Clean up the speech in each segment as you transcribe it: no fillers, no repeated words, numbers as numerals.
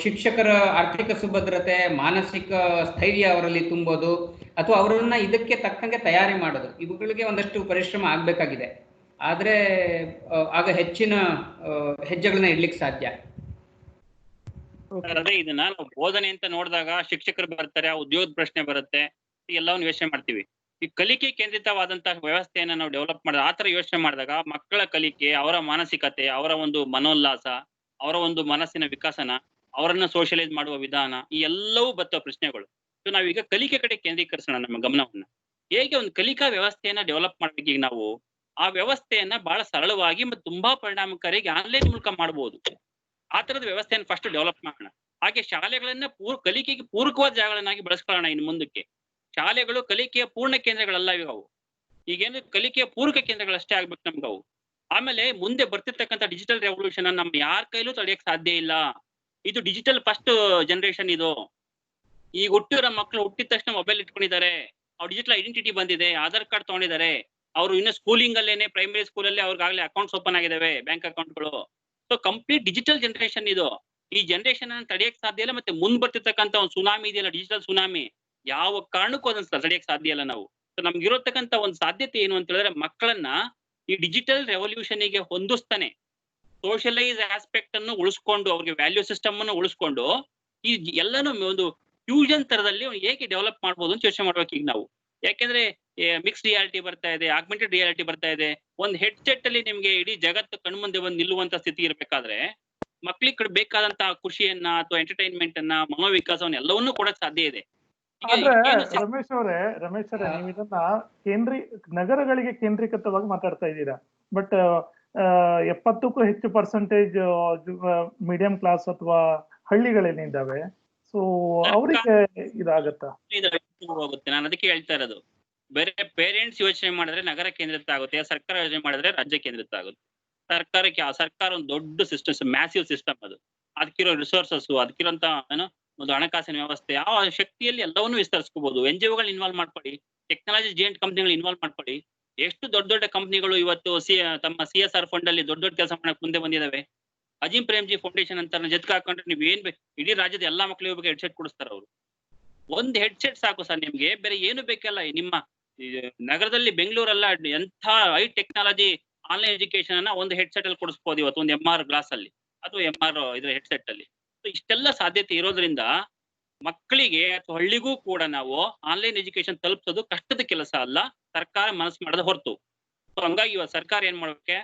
ಶಿಕ್ಷಕರ ಆರ್ಥಿಕ ಸುಭದ್ರತೆ, ಮಾನಸಿಕ ಸ್ಥೈರ್ಯ ಅವರಲ್ಲಿ ತುಂಬೋದು, ಅಥವಾ ಅವರನ್ನ ಇದಕ್ಕೆ ತಕ್ಕಂಗೆ ತಯಾರಿ ಮಾಡೋದು, ಇವುಗಳಿಗೆ ಒಂದಷ್ಟು ಪರಿಶ್ರಮ ಆಗಬೇಕಾಗಿದೆ. ಆದರೆ ಆಗ ಹೆಚ್ಚಿನ ಹೆಜ್ಜೆಗಳನ್ನ ಇಡ್ಲಿಕ್ಕೆ ಸಾಧ್ಯ. ಅದೇ ಇದನ್ನ ನಾವು ಬೋಧನೆ ಅಂತ ನೋಡಿದಾಗ ಶಿಕ್ಷಕರು ಬರ್ತಾರೆ, ಉದ್ಯೋಗದ ಪ್ರಶ್ನೆ ಬರುತ್ತೆ, ಎಲ್ಲವನ್ನು ಯೋಚನೆ ಮಾಡ್ತೀವಿ. ಈ ಕಲಿಕೆ ಕೇಂದ್ರಿತವಾದಂತಹ ವ್ಯವಸ್ಥೆಯನ್ನ ನಾವು ಡೆವಲಪ್ ಮಾಡಿದ ಆತರ ಯೋಚನೆ ಮಾಡಿದಾಗ ಮಕ್ಕಳ ಕಲಿಕೆ, ಅವರ ಮಾನಸಿಕತೆ, ಅವರ ಒಂದು ಮನೋಲ್ಲಾಸ, ಅವರ ಒಂದು ಮನಸ್ಸಿನ ವಿಕಸನ, ಅವರನ್ನ ಸೋಷಿಯಲೈಸ್ ಮಾಡುವ ವಿಧಾನ, ಈ ಎಲ್ಲವೂ ಬರ್ತವೆ ಪ್ರಶ್ನೆಗಳು. ಸೊ ನಾವೀಗ ಕಲಿಕೆ ಕಡೆ ಕೇಂದ್ರೀಕರಿಸೋಣ ನಮ್ಮ ಗಮನವನ್ನ. ಹೇಗೆ ಒಂದು ಕಲಿಕಾ ವ್ಯವಸ್ಥೆಯನ್ನ ಡೆವಲಪ್ ಮಾಡ್ಬೇಕು ಈಗ ನಾವು, ಆ ವ್ಯವಸ್ಥೆಯನ್ನ ಬಹಳ ಸರಳವಾಗಿ ಮತ್ತು ತುಂಬಾ ಪರಿಣಾಮಕಾರಿಯಾಗಿ ಆನ್ಲೈನ್ ಮೂಲಕ ಮಾಡಬಹುದು. ಆ ತರದ ವ್ಯವಸ್ಥೆಯನ್ನು ಫಸ್ಟ್ ಡೆವಲಪ್ ಮಾಡೋಣ. ಹಾಗೆ ಶಾಲೆಗಳನ್ನ ಕಲಿಕೆಗೆ ಪೂರಕವಾದ ಜಾಗಗಳನ್ನಾಗಿ ಬಳಸ್ಕೊಳ್ಳೋಣ. ಇನ್ನು ಮುಂದಕ್ಕೆ ಶಾಲೆಗಳು ಕಲಿಕೆಯ ಪೂರ್ಣ ಕೇಂದ್ರಗಳಲ್ಲ ಈಗ ಅವು. ಈಗೇನು ಕಲಿಕೆಯ ಪೂರಕ ಕೇಂದ್ರಗಳಷ್ಟೇ ಆಗ್ಬೇಕು ನಮ್ಗೆ ಅವು. ಆಮೇಲೆ ಮುಂದೆ ಬರ್ತಿರ್ತಕ್ಕಂಥ ಡಿಜಿಟಲ್ ರೆವಲ್ಯೂಷನ್ ನಮ್ ಯಾರ ಕೈಲೂ ತಡೆಯಕ್ ಸಾಧ್ಯ ಇಲ್ಲ. ಇದು ಡಿಜಿಟಲ್ ಫಸ್ಟ್ ಜನರೇಷನ್. ಇದು ಈಗ ಹುಟ್ಟಿರೋ ಮಕ್ಕಳು ಹುಟ್ಟಿದ ತಕ್ಷಣ ಮೊಬೈಲ್ ಇಟ್ಕೊಂಡಿದ್ದಾರೆ, ಅವ್ರು ಡಿಜಿಟಲ್ ಐಡೆಂಟಿಟಿ ಬಂದಿದೆ, ಆಧಾರ್ ಕಾರ್ಡ್ ತಗೊಂಡಿದ್ದಾರೆ, ಅವರು ಇನ್ನು ಸ್ಕೂಲಿಂಗ್ ಅಲ್ಲೇನೆ ಪ್ರೈಮರಿ ಸ್ಕೂಲಲ್ಲಿ ಅವ್ರಿಗಾಗಲೇ ಅಕೌಂಟ್ಸ್ ಓಪನ್ ಆಗಿದಾವೆ, ಬ್ಯಾಂಕ್ ಅಕೌಂಟ್ಗಳು. ಸೊ ಕಂಪ್ಲೀಟ್ ಡಿಜಿಟಲ್ ಜನರೇಷನ್ ಇದು. ಈ ಜನರೇಷನ್ ಅನ್ನು ತಡೆಯಕ್ ಸಾಧ್ಯ ಇಲ್ಲ. ಮತ್ತೆ ಮುಂದ್ ಬರ್ತಿರ್ತಕ್ಕಂಥ ಒಂದು ಸುನಾಮಿ ಇದೆಯಲ್ಲ, ಡಿಜಿಟಲ್ ಸುನಾಮಿ, ಯಾವ ಕಾರಣಕ್ಕೂ ಅದನ್ನ ತಡೆಯಕ್ ಸಾಧ್ಯ ಇಲ್ಲ ನಾವು. ಸೊ ನಮ್ಗೆ ಇರತಕ್ಕಂಥ ಒಂದು ಸಾಧ್ಯತೆ ಏನು ಅಂತ ಹೇಳಿದ್ರೆ, ಮಕ್ಕಳನ್ನ ಈ ಡಿಜಿಟಲ್ ರೆವಲ್ಯೂಷನ್ ಗೆ ಹೊಂದಿಸ್ತಾನೆ ಸೋಷಿಯಲೈಸ್ ಆಸ್ಪೆಕ್ಟ್ ಅನ್ನು ಉಳಿಸ್ಕೊಂಡು, ಅವ್ರಿಗೆ ವ್ಯಾಲ್ಯೂ ಸಿಸ್ಟಮ್ ಅನ್ನು ಉಳಿಸ್ಕೊಂಡು, ಈ ಎಲ್ಲಾನು ಒಂದು ಫ್ಯೂಷನ್ ತರದಲ್ಲಿ ಹೇಗೆ ಡೆವಲಪ್ ಮಾಡ್ಬೋದು ಅಂತ ಯೋಚನೆ ಮಾಡ್ಬೇಕು ಈಗ ನಾವು. ಯಾಕೆಂದ್ರೆ ಮಿಕ್ಸ್ ರಿಯಾಲಿಟಿ ಬರ್ತಾ ಇದೆ, ಆಗ್ಮೆಂಟೆಡ್ ರಿಯಾಲಿಟಿ ಬರ್ತಾ ಇದೆ. ಒಂದ್ ಹೆಡ್ ಸೆಟ್ ಅಲ್ಲಿ ನಿಮ್ಗೆ ಇಡೀ ಜಗತ್ತು ಕಣ್ಮುಂದೆ ಬಂದು ನಿಲ್ಲುವಂತ ಸ್ಥಿತಿ ಇರ್ಬೇಕಾದ್ರೆ ಮಕ್ಳಿಗೆ ಬೇಕಾದಂತಹ ಖುಷಿಯನ್ನ ಅಥವಾ ಎಂಟರ್ಟೈನ್ಮೆಂಟ್ ಅನ್ನ, ಮನೋವಿಕಾಸವನ್ನ ಎಲ್ಲವನ್ನೂ ಕೊಡಕ್ ಸಾಧ್ಯ ಇದೆ. ರಮೇಶ್ ಅವರೇ ನೀವು ಇದನ್ನ ನಗರಗಳಿಗೆ ಕೇಂದ್ರೀಕೃತವಾಗಿ ಮಾತಾಡ್ತಾ ಇದ್ದೀರಾ. ಬಟ್ 70ಕ್ಕೂ ಹೆಚ್ಚು ಪರ್ಸೆಂಟೇಜ್ ಮೀಡಿಯಂ ಕ್ಲಾಸ್ ಅಥವಾ ಹಳ್ಳಿಗಳೇನಿದ್ದಾವೆ, ಸೊ ಅವರಿಗೆ ಇದಾಗತ್ತಾ? ಹೋಗುತ್ತೆ. ನಾನು ಅದಕ್ಕೆ ಹೇಳ್ತಾ ಇರೋದು, ಬೇರೆ ಪೇರೆಂಟ್ಸ್ ಯೋಚನೆ ಮಾಡಿದ್ರೆ ನಗರ ಕೇಂದ್ರಿತ ಆಗುತ್ತೆ, ಸರ್ಕಾರ ಯೋಚನೆ ಮಾಡಿದ್ರೆ ರಾಜ್ಯ ಕೇಂದ್ರಿತ ಆಗುತ್ತೆ. ಸರ್ಕಾರ ಒಂದು ದೊಡ್ಡ ಸಿಸ್ಟಮ್, ಮ್ಯಾಸಿವ್ ಸಿಸ್ಟಮ್ ಅದು. ಅದಕ್ಕಿರೋ ರಿಸೋರ್ಸಸ್, ಅದಕ್ಕಿರೋಂತ ಒಂದು ಹಣಕಾಸಿನ ವ್ಯವಸ್ಥೆ, ಆ ಶಕ್ತಿಯಲ್ಲಿ ಎಲ್ಲವನ್ನೂ ವಿಸ್ತರಿಸ್ಕೋಬಹುದು. NGOಗಳನ್ನ ಇನ್ವಾಲ್ವ್ ಮಾಡ್ಕೊಳ್ಳಿ, ಟೆಕ್ನಾಲಜಿ ಜೇಂಟ್ ಕಂಪ್ನಿಗಳು ಇನ್ವಾಲ್ವ್ ಮಾಡ್ಕೊಳ್ಳಿ. ಎಷ್ಟು ದೊಡ್ಡ ದೊಡ್ಡ ಕಂಪ್ನಿಗಳು ಇವತ್ತು ತಮ್ಮ CSR ಫಂಡ್ ಅಲ್ಲಿ ದೊಡ್ಡ ದೊಡ್ಡ ಕೆಲಸ ಮಾಡಕ್ ಮುಂದೆ ಬಂದಿದಾವೆ. ಅಜಿಂ ಪ್ರೇಮ್ಜಿ ಫೌಂಡೇಶನ್ ಅಂತ ಜೊತೆಗೆ ಹಾಕೊಂಡ್ರೆ ನೀವು ಏನ್ ಇಡೀ ರಾಜ್ಯದ ಎಲ್ಲಾ ಮಕ್ಕಳಿಗೆ ಬಗ್ಗೆ ಹೆಡ್ಸೆಟ್ ಕೊಡಿಸ್ತಾರ ಅವರು. ಒಂದ್ ಹೆಡ್ಸೆಟ್ ಸಾಕು ಸರ್ ನಿಮ್ಗೆ, ಬೇರೆ ಏನು ಬೇಕಲ್ಲ. ನಿಮ್ಮ ನಗರದಲ್ಲಿ ಬೆಂಗಳೂರಲ್ಲ ಎಂಥ ಹೈ ಟೆಕ್ನಾಲಜಿ ಆನ್ಲೈನ್ ಎಜುಕೇಶನ್ ಅನ್ನ ಒಂದು ಹೆಡ್ಸೆಟ್ ಅಲ್ಲಿ ಕೊಡಿಸ್ಬೋದು ಇವತ್ತು, ಒಂದು MR ಗ್ಲಾಸ್ ಅಲ್ಲಿ ಅಥವಾ MR ಇದ್ರ ಹೆಡ್ಸೆಟ್ ಅಲ್ಲಿ. ಇಷ್ಟೆಲ್ಲ ಸಾಧ್ಯತೆ ಇರೋದ್ರಿಂದ ಮಕ್ಕಳಿಗೆ ಅಥವಾ ಹಳ್ಳಿಗೂ ಕೂಡ ನಾವು ಆನ್ಲೈನ್ ಎಜುಕೇಶನ್ ತಲುಪಿಸೋದು ಕಷ್ಟದ ಕೆಲಸ ಅಲ್ಲ, ಸರ್ಕಾರ ಮನಸ್ಸು ಮಾಡದ ಹೊರತು. ಸೊ ಹಂಗಾಗಿ ಇವಾಗ ಸರ್ಕಾರ ಏನ್ ಮಾಡ್ಬೇಕೆ,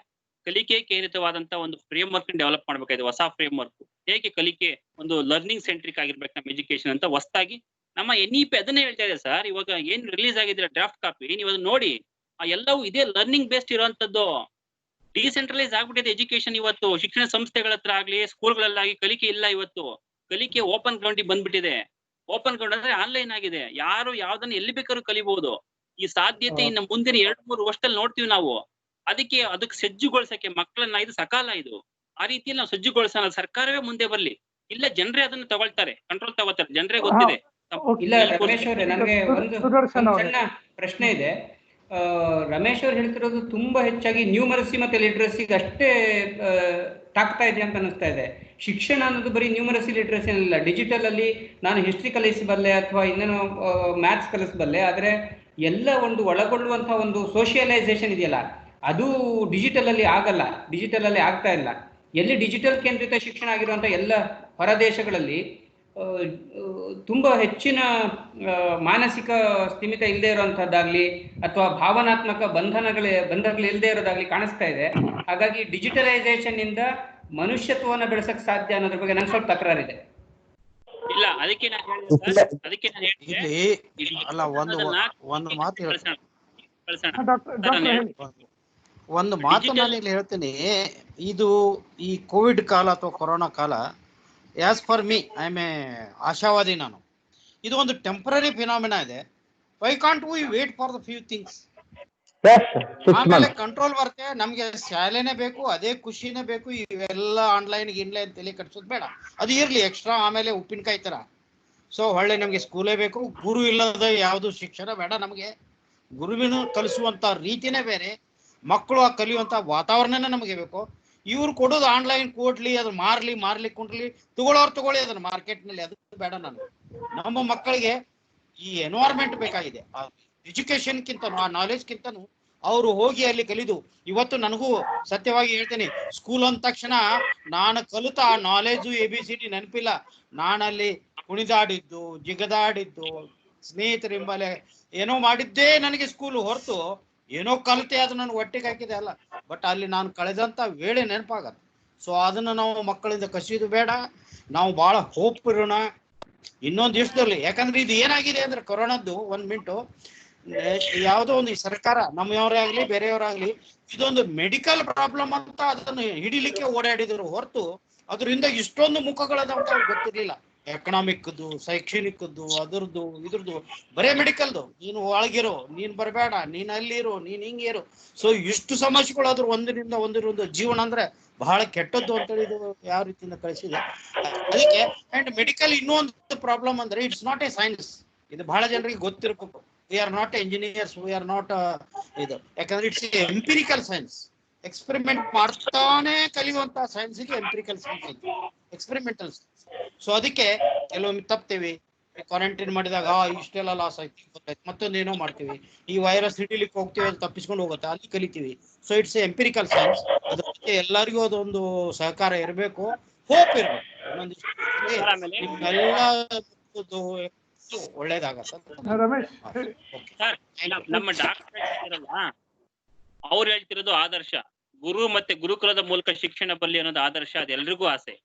ಕಲಿಕೆ ಕೇಂದ್ರಿತವಾದಂತ ಒಂದು ಫ್ರೇಮ್ ವರ್ಕ್ ಡೆವಲಪ್ ಮಾಡ್ಬೇಕಾಗಿದೆ, ಹೊಸ ಫ್ರೇಮ್ ವರ್ಕ್. ಹೇಗೆ ಕಲಿಕೆ ಒಂದು ಲರ್ನಿಂಗ್ ಸೆಂಟ್ರಿಕ್ ಆಗಿರ್ಬೇಕು ನಮ್ಮ ಎಜುಕೇಶನ್ ಅಂತ ಹೊಸದಾಗಿ ನಮ್ಮ NEP ಅದನ್ನೇ ಹೇಳ್ತಾ ಇದೆ ಸರ್. ಇವಾಗ ಏನ್ ರಿಲೀಸ್ ಆಗಿದ್ರೆ ಡ್ರಾಫ್ಟ್ ಕಾಪಿ, ನೀವು ಅದನ್ನ ನೋಡಿ, ಎಲ್ಲವೂ ಇದೇ ಲರ್ನಿಂಗ್ ಬೇಸ್ಡ್ ಇರುವಂತದ್ದು. ಡಿಸೆಂಟ್ರಲೈಸ್ ಆಗ್ಬಿಟ್ಟಿದೆ ಎಜುಕೇಶನ್ ಇವತ್ತು. ಶಿಕ್ಷಣ ಸಂಸ್ಥೆಗಳ ಹತ್ರ ಆಗ್ಲಿ, ಸ್ಕೂಲ್ಗಳಲ್ಲಾಗಿ ಕಲಿಕೆ ಇಲ್ಲ ಇವತ್ತು. ಕಲಿಕೆ ಓಪನ್ ಗ್ರೌಂಡಿಗೆ ಬಂದ್ಬಿಟ್ಟಿದೆ. ಓಪನ್ ಗ್ರೌಂಡ್ ಅಂದ್ರೆ ಆನ್ಲೈನ್ ಆಗಿದೆ, ಯಾರು ಯಾವ್ದನ್ನ ಎಲ್ಲಿ ಬೇಕಾದ್ರೂ ಕಲಿಬಹುದು. ಈ ಸಾಧ್ಯತೆ ಇನ್ನು ಮುಂದಿನ 2-3 ವರ್ಷದಲ್ಲಿ ನೋಡ್ತೀವಿ ನಾವು. ಅದಕ್ಕೆ ಸಜ್ಜುಗೊಳಿಸಕ್ಕೆ ಮಕ್ಕಳನ್ನ, ಇದು ಸಕಾಲ ಇದು. ಆ ರೀತಿಯಲ್ಲಿ ನಾವು ಸಜ್ಜುಗೊಳಿಸೋಣ, ಸರ್ಕಾರವೇ ಮುಂದೆ ಬರ್ಲಿ. ಇಲ್ಲ ಜನರೇ ಅದನ್ನ ತಗೊಳ್ತಾರೆ, ಕಂಟ್ರೋಲ್ ತಗೋತಾರೆ, ಜನರೇ ಗೊತ್ತಿದೆ. ಇಲ್ಲ ರಮೇಶ್ ಅವರೇ, ನನಗೆ ಒಂದು ಸಣ್ಣ ಪ್ರಶ್ನೆ ಇದೆ. ರಮೇಶ್ ಅವ್ರು ಹೇಳ್ತಿರೋದು ತುಂಬಾ ಹೆಚ್ಚಾಗಿ ನ್ಯೂಮರಸಿ ಮತ್ತೆ ಲಿಟ್ರಸಿಗೆ ಅಷ್ಟೇ ತಾಕ್ತಾ ಇದೆ ಅಂತ ಅನಿಸ್ತಾ ಇದೆ. ಶಿಕ್ಷಣ ಅನ್ನೋದು ಬರೀ ನ್ಯೂಮರಸಿ ಲಿಟ್ರಸಿ ಅಲ್ಲ. ಡಿಜಿಟಲ್ ಅಲ್ಲಿ ನಾನು ಹಿಸ್ಟ್ರಿ ಕಲಿಸಬಲ್ಲೆ ಅಥವಾ ಇನ್ನೇನೋ ಮ್ಯಾಥ್ಸ್ ಕಲಿಸಬಲ್ಲೆ, ಆದರೆ ಎಲ್ಲ ಒಂದು ಒಳಗೊಳ್ಳುವಂತಹ ಒಂದು ಸೋಷಿಯಲೈಸೇಷನ್ ಇದೆಯಲ್ಲ, ಅದು ಡಿಜಿಟಲ್ ಅಲ್ಲಿ ಆಗಲ್ಲ, ಡಿಜಿಟಲ್ ಅಲ್ಲಿ ಆಗ್ತಾ ಇಲ್ಲ. ಎಲ್ಲಿ ಡಿಜಿಟಲ್ ಕೇಂದ್ರಿತ ಶಿಕ್ಷಣ ಆಗಿರುವಂತಹ ಎಲ್ಲ ಹೊರ ದೇಶಗಳಲ್ಲಿ ತುಂಬಾ ಹೆಚ್ಚಿನ ಮಾನಸಿಕ ಸ್ಥಿಮಿತ ಇಲ್ಲದೆ ಇರುವಂತಹದ್ದಾಗ್ಲಿ ಅಥವಾ ಭಾವನಾತ್ಮಕ ಬಂಧಗಳು ಇಲ್ಲದೆ ಇರೋದಾಗ್ಲಿ ಕಾಣಿಸ್ತಾ ಇದೆ. ಹಾಗಾಗಿ ಡಿಜಿಟಲೈಸೇಷನ್ ಇಂದ ಮನುಷ್ಯತ್ವವನ್ನು ಬೆಳೆಸಕ್ ಸಾಧ್ಯ ಅನ್ನೋದ್ರ ಬಗ್ಗೆ ನಂಗೆ ಸ್ವಲ್ಪ ತಕರಾರಿದೆ. ಇಲ್ಲ, ಅದಕ್ಕೆ ಒಂದು ಮಾತು ನಾನು ಇಲ್ಲಿ ಹೇಳ್ತೀನಿ. ಇದು ಈ ಕೋವಿಡ್ ಕಾಲ ಅಥವಾ ಕೊರೋನಾ ಕಾಲ, as for me, I am a ಆಶಾವಾದಿ ನಾನು. ಇದು ಒಂದು ಟೆಂಪರರಿ ಫಿನಾಮಿನಾ ಇದೆ. Why can't we wait for the few things? ಆಮೇಲೆ ಕಂಟ್ರೋಲ್ ಬರುತ್ತೆ. ನಮ್ಗೆ ಶಾಲೆನೇ ಬೇಕು, ಅದೇ ಖುಷಿನೇ ಬೇಕು, ಇವೆಲ್ಲ ಆನ್ಲೈನ್ ತಲೆ ಕಟ್ಸೋದು ಬೇಡ. ಅದು ಇರ್ಲಿ ಎಕ್ಸ್ಟ್ರಾ, ಆಮೇಲೆ ಉಪ್ಪಿನಕಾಯಿ ತರ. ಸೊ ಒಳ್ಳೆ ನಮ್ಗೆ ಸ್ಕೂಲೇ ಬೇಕು, ಗುರು ಇಲ್ಲದ ಯಾವುದು ಶಿಕ್ಷಣ ಬೇಡ ನಮಗೆ. ಗುರುವಿನ ಕಲಿಸುವಂತ ರೀತಿನೇ ಬೇರೆ, ಮಕ್ಕಳು ಕಲಿಯುವಂತ ವಾತಾವರಣನೇ ನಮಗೆ ಬೇಕು. ಇವ್ರು ಕೊಡೋದು ಆನ್ಲೈನ್ ಕೊಡ್ಲಿ, ಅದು ಮಾರ್ಲಿ ಕೊಂಡ್ಲಿ, ತಗೊಳ್ಳಿ ಅದನ್ನ ಮಾರ್ಕೆಟ್ನಲ್ಲಿ, ಅದು ಬೇಡ. ನಮ್ಮ ಮಕ್ಕಳಿಗೆ ಈ ಎನ್ವೈರ್ಮೆಂಟ್ ಬೇಕಾಗಿದೆ. ಎಜುಕೇಶನ್ಕಿಂತನೂ ಆ ನಾಲೆಜ್ಗಿಂತನೂ ಅವರು ಹೋಗಿ ಅಲ್ಲಿ ಕಲಿದು, ಇವತ್ತು ನನಗೂ ಸತ್ಯವಾಗಿ ಹೇಳ್ತೇನೆ, ಸ್ಕೂಲ್ ಅಂದ ತಕ್ಷಣ ನಾನು ಕಲಿತ ಆ ನಾಲೆಜು ABCD ನೆನಪಿಲ್ಲ. ನಾನಲ್ಲಿ ಕುಣಿದಾಡಿದ್ದು, ಜಿಗದಾಡಿದ್ದು, ಸ್ನೇಹಿತರಿಂಬಲೆ ಏನೋ ಮಾಡಿದ್ದೇ ನನಗೆ ಸ್ಕೂಲ್ ಹೊರತು ಏನೋ ಕಲಿತೆ ಅದು ನನಗೆ ಒಟ್ಟಿಗೆ ಹಾಕಿದೆ ಅಲ್ಲ. ಬಟ್ ಅಲ್ಲಿ ನಾನು ಕಳೆದಂತ ವೇಳೆ ನೆನಪಾಗತ್ತೆ. ಸೊ ಅದನ್ನ ನಾವು ಮಕ್ಕಳಿಂದ ಕಸಿಯೋದು ಬೇಡ. ನಾವು ಬಹಳ ಹೋಪ್ ಇರೋಣ ಇನ್ನೊಂದು ದಿವಸದಲ್ಲಿ. ಯಾಕಂದ್ರೆ ಇದು ಏನಾಗಿದೆ ಅಂದ್ರೆ ಕೊರೋನಾದ್ದು, 1 ಮಿನಿಟು, ಯಾವುದೋ ಒಂದು ಸರ್ಕಾರ, ನಮ್ಮವರೇ ಆಗ್ಲಿ ಬೇರೆಯವರಾಗ್ಲಿ, ಇದೊಂದು ಮೆಡಿಕಲ್ ಪ್ರಾಬ್ಲಮ್ ಅಂತ ಅದನ್ನು ಹಿಡಿಲಿಕ್ಕೆ ಓಡಾಡಿದ್ರು ಹೊರತು ಅದರಿಂದ ಇಷ್ಟೊಂದು ಮುಖಗಳದಂತ ಗೊತ್ತಿರ್ಲಿಲ್ಲ. ಎಕನಾಮಿಕ್ದು, ಶೈಕ್ಷಣಿಕದ್ದು, ಅದರದ್ದು ಇದ್ರದ್ದು, ಬರೇ ಮೆಡಿಕಲ್ದು. ನೀನು ಒಳಗಿರೋ, ನೀನ್ ಬರಬೇಡ, ನೀನ್ ಅಲ್ಲಿರೋ, ನೀನ್ ಹಿಂಗಿರೋ. ಸೊ ಇಷ್ಟು ಸಮಸ್ಯೆಗಳು ಅದ್ರ ಒಂದರಿಂದ ಜೀವನ ಅಂದ್ರೆ ಬಹಳ ಕೆಟ್ಟದ್ದು ಅಂತೇಳಿ ಇದು ಯಾವ ರೀತಿಯಿಂದ ಕಳಿಸಿದೆ. ಅದಕ್ಕೆ ಅಂಡ್ ಮೆಡಿಕಲ್ ಇನ್ನೊಂದು ಪ್ರಾಬ್ಲಮ್ ಅಂದ್ರೆ ಇಟ್ಸ್ ನಾಟ್ ಎ ಸೈನ್ಸ್. ಇದು ಬಹಳ ಜನರಿಗೆ ಗೊತ್ತಿರ್ಬೇಕು. We are not engineers, we are not ಇದು. ಯಾಕಂದ್ರೆ ಇಟ್ಸ್ ಎಂಪಿರಿಕಲ್ ಸೈನ್ಸ್. ಎಕ್ಸ್ಪೆರಿಮೆಂಟ್ ಮಾಡ್ತಾನೆ ಕಲಿಯುವಂತ ಸೈನ್ಸ್ಗೆ ಎಂಪಿರಿಕಲ್ ಸೈನ್ಸ್ ಅಂತ, ಎಕ್ಸ್ಪೆರಿಮೆಂಟಲ್ ಸೈನ್ಸ್. ಸೊ ಅದಕ್ಕೆ ಕೆಲವೊಮ್ಮೆ ತಪ್ತೇವೆ. ಕ್ವಾರಂಟೈನ್ ಮಾಡಿದಾಗ ಇಷ್ಟೆಲ್ಲ ಲಾಸ್ ಆಯ್ತು, ಮತ್ತೊಂದೇನೋ ಮಾಡ್ತೀವಿ. ಈ ವೈರಸ್ ಹಿಡಿಲಿಕ್ಕೆ ಹೋಗ್ತೀವಿ, ಅದು ತಪ್ಪಿಸ್ಕೊಂಡು ಹೋಗುತ್ತೆ, ಅಲ್ಲಿ ಕಲಿತೀವಿ. So it's empirical science. ಅದ್ರ ಬಗ್ಗೆ ಎಲ್ಲರಿಗೂ ಅದೊಂದು ಸಹಕಾರ ಇರಬೇಕು, ಹೋಪ್ ಇರಬೇಕು. ನಿಮ್ಮೆಲ್ಲ ಒಳ್ಳೇದಾಗತ್ತೆ. ರಮೇಶ್ ಸರ್, ನಮ್ಮ ಡಾಕ್ಟರ್ ಇರಲ್ಲ, ಅವ್ರು ಹೇಳ್ತಿರೋದು ಆದರ್ಶ. ಗುರು ಮತ್ತೆ ಗುರುಕುಲದ ಮೂಲಕ ಶಿಕ್ಷಣ ಬರಲಿ ಅನ್ನೋದು ಆದರ್ಶ, ಅದು ಎಲ್ರಿಗೂ ಆಸೆ.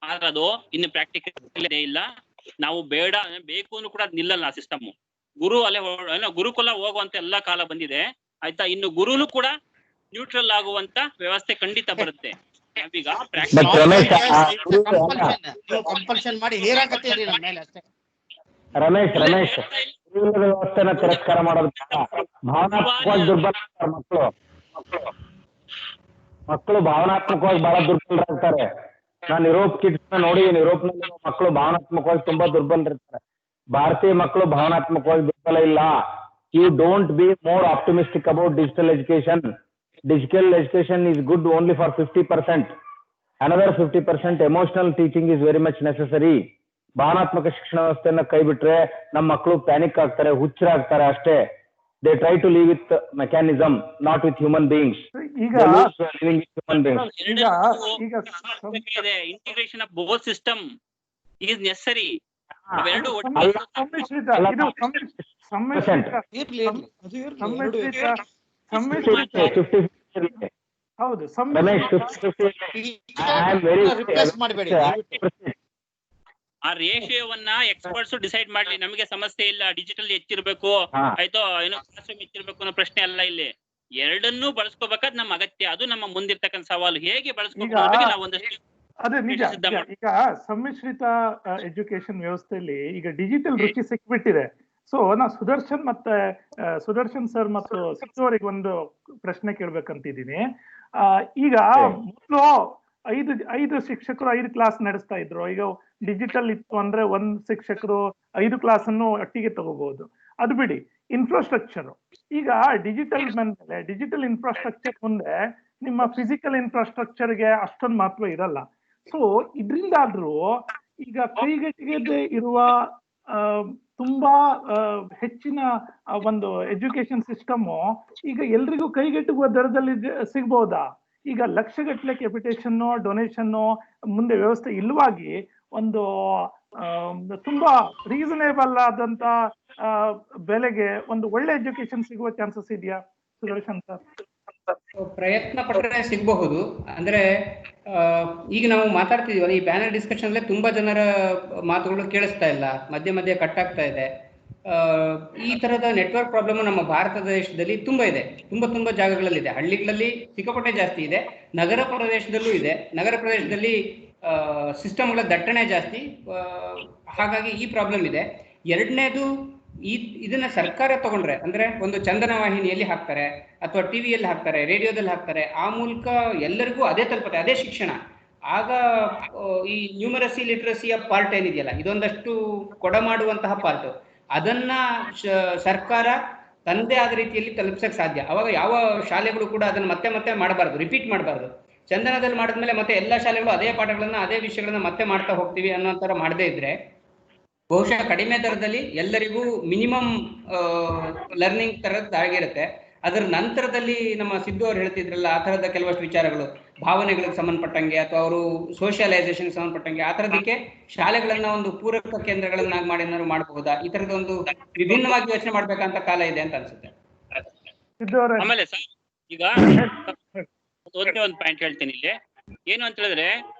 ಆದ್ರೆ ಅದು ಇನ್ನು ಪ್ರಾಕ್ಟಿಕಲ್ ಇಲ್ಲ. ನಾವು ಬೇಡ ಬೇಕು ಅನ್ನೂ ಕೂಡ ನಿಲ್ಲಲ್ಲ ಆ ಸಿಸ್ಟಮ್. ಗುರು ಗುರುಕುಲ ಹೋಗುವಂತ ಎಲ್ಲಾ ಕಾಲ ಬಂದಿದೆ, ಆಯ್ತಾ. ಇನ್ನು ಗುರುನು ಕೂಡ ನ್ಯೂಟ್ರಲ್ ಆಗುವಂತ ವ್ಯವಸ್ಥೆ ಖಂಡಿತ ಬರುತ್ತೆ. ನಾವೀಗ ಕಂಪಲ್ಷನ್ ಮಾಡಿ ಹೇರಾಕತ್ತೀರಿ ನಮ್ಮ ಮೇಲೆ ಅಷ್ಟೇ. ರಮೇಶ್ ವ್ಯವಸ್ಥೆನ ತಿರಸ್ಕಾರ ಮಾಡೋದು ಭಾವನಾತ್ಮಕವಾಗಿ ದುರ್ಬಲ ಮಕ್ಕಳು ಭಾವನಾತ್ಮಕವಾಗಿ ಬಹಳ ದುರ್ಬಲರಾಗ್ತಾರೆ. ನಾನು ಯುರೋಪ್ ಕಿಡ್ಸ್ ನೋಡಿದೀನಿ. ಯುರೋಪ್ ನಲ್ಲಿ ಮಕ್ಕಳು ಭಾವನಾತ್ಮಕವಾಗಿ ತುಂಬಾ ದುರ್ಬಲರಿರ್ತಾರೆ. ಭಾರತೀಯ ಮಕ್ಕಳು ಭಾವನಾತ್ಮಕವಾಗಿ ದುರ್ಬಲ ಇಲ್ಲ. You don't be more optimistic about digital education. Digital education is good only for 50%. Another 50% emotional teaching is very much necessary. ಭಾವನಾತ್ಮಕ ಶಿಕ್ಷಣ ವ್ಯವಸ್ಥೆಯನ್ನ ಕೈ ಬಿಟ್ರೆ ನಮ್ಮ ಮಕ್ಕಳು ಪ್ಯಾನಿಕ್ ಆಗ್ತಾರೆ, ಹುಚ್ಚರಾಗ್ತಾರೆ ಅಷ್ಟೇ. They try to live with mechanism, not with human beings. ಈಗ integration of both system is necessary. ಅವೆರಡು ಹೌದು. ಆ ರೇಷಿಯೋವನ್ನ ಎಕ್ಸ್ಪರ್ಟ್ಸ್ ಡಿಸೈಡ್ ಮಾಡ್ಲಿ, ನಮಗೆ ಸಮಸ್ಯೆ ಇಲ್ಲ. ಡಿಜಿಟಲ್ ಹೆಚ್ಚಿರ್ಬೇಕು, ಆಯ್ತೋ ಏನೋ ಕ್ಲಾಸ್ ರೂಮ್ ಹೆಚ್ಚಿರ್ಬೇಕು ಅನ್ನೋ ಪ್ರಶ್ನೆ ಅಲ್ಲ ಇಲ್ಲಿ. ಎರಡನ್ನೂ ಬಳಸ್ಕೋಬೇಕಾದ್ ನಮ್ಮ ಅಗತ್ಯ. ಅದು ನಮ್ಮ ಮುಂದಿರ್ತಕ್ಕಂಥ ಸವಾಲು. ಹೇಗೆ ಬಳಸ್ಕೋಬೇಕು ನಾವು ಒಂದಷ್ಟು ಅದೇ ನಿಜ. ಈಗ ಸಮ್ಮಿಶ್ರಿತ ಎಜುಕೇಶನ್ ವ್ಯವಸ್ಥೆಯಲ್ಲಿ ಈಗ ಡಿಜಿಟಲ್ ರುಚಿ ಸಿಕ್ಬಿಟ್ಟಿದೆ. ಸೊ ನಾ ಸುದರ್ಶನ್ ಸರ್ ಮತ್ತು ಸಿಕ್ತವರಿಗೆ ಒಂದು ಪ್ರಶ್ನೆ ಕೇಳ್ಬೇಕಂತಿದ್ದೀನಿ. ಈಗ ಮೊದಲು 5 ಶಿಕ್ಷಕರು 5 ಕ್ಲಾಸ್ ನಡೆಸ್ತಾ ಇದ್ರು. ಈಗ ಡಿಜಿಟಲ್ ಇತ್ತು ಅಂದ್ರೆ 1 ಶಿಕ್ಷಕರು 5 ಕ್ಲಾಸ್ ಅನ್ನು ಒಟ್ಟಿಗೆ ತಗೋಬಹುದು. ಅದು ಬಿಡಿ, ಇನ್ಫ್ರಾಸ್ಟ್ರಕ್ಚರ್ ಈಗ ಡಿಜಿಟಲ್ ಇನ್ಫ್ರಾಸ್ಟ್ರಕ್ಚರ್ ಮುಂದೆ ನಿಮ್ಮ ಫಿಸಿಕಲ್ ಇನ್ಫ್ರಾಸ್ಟ್ರಕ್ಚರ್ಗೆ ಅಷ್ಟೊಂದು ಮಹತ್ವ ಇರಲ್ಲ. ಸೊ ಇದರಿಂದಾದ್ರೂ ಈಗ ಕೈಗೆಟಕದೆ ಇರುವ ತುಂಬಾ ಹೆಚ್ಚಿನ ಒಂದು ಎಜುಕೇಶನ್ ಸಿಸ್ಟಮ್ ಈಗ ಎಲ್ರಿಗೂ ಕೈಗೆಟುಕುವ ದರದಲ್ಲಿ ಸಿಗ್ಬಹುದಾ? ಈಗ ಲಕ್ಷಗಟ್ಟಲೆ ಕ್ಯಾಪಿಟೇಷನ್ ಡೊನೇಷನ್ ಮುಂದೆ ವ್ಯವಸ್ಥೆ ಇಲ್ಲವಾಗಿ ಒಂದು ತುಂಬಾ ರೀಸನೇಬಲ್ ಆದಂತ ಬೆಲೆಗೆ ಒಂದು ಒಳ್ಳೆ ಎಜುಕೇಶನ್ ಸಿಗುವ ಚಾನ್ಸಸ್ ಇದೆಯಾ ಸುದರ್ಶನ್ ಸರ್? ಪ್ರಯತ್ನ ಪಟ್ಟರೆ ಸಿಗಬಹುದು. ಅಂದ್ರೆ ಈಗ ನಾವು ಮಾತಾಡ್ತಿದೀವಲ್ಲ, ಈ ಪ್ಯಾನಲ್ ಡಿಸ್ಕಷನ್ ಅಲ್ಲೇ ತುಂಬಾ ಜನರ ಮಾತುಗಳು ಕೇಳಿಸ್ತಾ ಇಲ್ಲ, ಮಧ್ಯೆ ಮಧ್ಯೆ ಕಟ್ ಆಗ್ತಾ ಇದೆ. ಈ ತರದ ನೆಟ್ವರ್ಕ್ ಪ್ರಾಬ್ಲಮ್ ನಮ್ಮ ಭಾರತ ದೇಶದಲ್ಲಿ ತುಂಬಾ ಇದೆ. ತುಂಬಾ ಜಾಗಗಳಲ್ಲಿದೆ. ಹಳ್ಳಿಗಳಲ್ಲಿ ಸಿಕ್ಕಾಪಟ್ಟೆ ಜಾಸ್ತಿ ಇದೆ, ನಗರ ಪ್ರದೇಶದಲ್ಲೂ ಇದೆ. ನಗರ ಪ್ರದೇಶದಲ್ಲಿ ಸಿಸ್ಟಮ್ಗಳ ದಟ್ಟಣೆ ಜಾಸ್ತಿ, ಹಾಗಾಗಿ ಈ ಪ್ರಾಬ್ಲಮ್ ಇದೆ. ಎರಡನೇದು, ಇದನ್ನ ಸರ್ಕಾರ ತಗೊಂಡ್ರೆ, ಅಂದ್ರೆ ಒಂದು ಚಂದನ ವಾಹಿನಿಯಲ್ಲಿ ಹಾಕ್ತಾರೆ ಅಥವಾ ಟಿವಿಯಲ್ಲಿ ಹಾಕ್ತಾರೆ, ರೇಡಿಯೋದಲ್ಲಿ ಹಾಕ್ತಾರೆ, ಆ ಮೂಲಕ ಎಲ್ಲರಿಗೂ ಅದೇ ತಲುಪುತ್ತೆ, ಅದೇ ಶಿಕ್ಷಣ. ಆಗ ಈ ನ್ಯೂಮರಸಿ ಲಿಟ್ರಸಿಯ ಪಾರ್ಟ್ ಏನಿದೆಯಲ್ಲ, ಇದೊಂದಷ್ಟು ಕೊಡಮಾಡುವಂತಹ ಪಾರ್ಟ್, ಅದನ್ನ ಸರ್ಕಾರ ತನ್ನದೇ ಆದ ರೀತಿಯಲ್ಲಿ ತಲುಪಿಸಕ್ ಸಾಧ್ಯ. ಅವಾಗ ಯಾವ ಶಾಲೆಗಳು ಕೂಡ ಅದನ್ನ ಮತ್ತೆ ಮಾಡಬಾರ್ದು, ರಿಪೀಟ್ ಮಾಡಬಾರ್ದು. ಚಂದನದಲ್ಲಿ ಮಾಡಿದ್ಮೇಲೆ ಮತ್ತೆ ಎಲ್ಲ ಶಾಲೆಗಳು ಅದೇ ಪಾಠಗಳನ್ನ ಅದೇ ವಿಷಯಗಳನ್ನ ಮತ್ತೆ ಮಾಡ್ತಾ ಹೋಗ್ತೀವಿ ಅನ್ನೋ ತರ ಮಾಡದೇ ಇದ್ರೆ ಬಹುಶಃ ಕಡಿಮೆ ದರದಲ್ಲಿ ಎಲ್ಲರಿಗೂ ಮಿನಿಮಮ್ ಲರ್ನಿಂಗ್ ತರದ್ದಾಗಿರುತ್ತೆ. ಅದರ ನಂತರದಲ್ಲಿ ನಮ್ಮ ಸಿದ್ದು ಅವ್ರು ಹೇಳ್ತಿದ್ರಲ್ಲ ಆ ಥರದ ಕೆಲವಷ್ಟು ವಿಚಾರಗಳು ಭಾವನೆಗಳಿಗೆ ಸಂಬಂಧಪಟ್ಟಂಗೆ ಅಥವಾ ಅವರು ಸೋಷಿಯಲೈಸೇಷನ್ಗೆ ಸಂಬಂಧಪಟ್ಟಂಗೆ ಆ ಥರದಕ್ಕೆ ಶಾಲೆಗಳನ್ನ ಒಂದು ಪೂರಕ ಕೇಂದ್ರಗಳನ್ನಾಗಿ ಮಾಡಿ ಏನಾದ್ರು ಮಾಡಬಹುದಾ? ಈ ತರದ ಒಂದು ವಿಭಿನ್ನವಾಗಿ ಯೋಚನೆ ಮಾಡ್ಬೇಕಂತ ಕಾಲ ಇದೆ ಅಂತ ಅನ್ಸುತ್ತೆ. ಆಮೇಲೆ ಸರ್ ಈಗ ಒಂದೇ ಒಂದು ಪಾಯಿಂಟ್ ಹೇಳ್ತೀನಿ ಇಲ್ಲಿ, ಏನು ಅಂತ ಹೇಳಿದ್ರೆ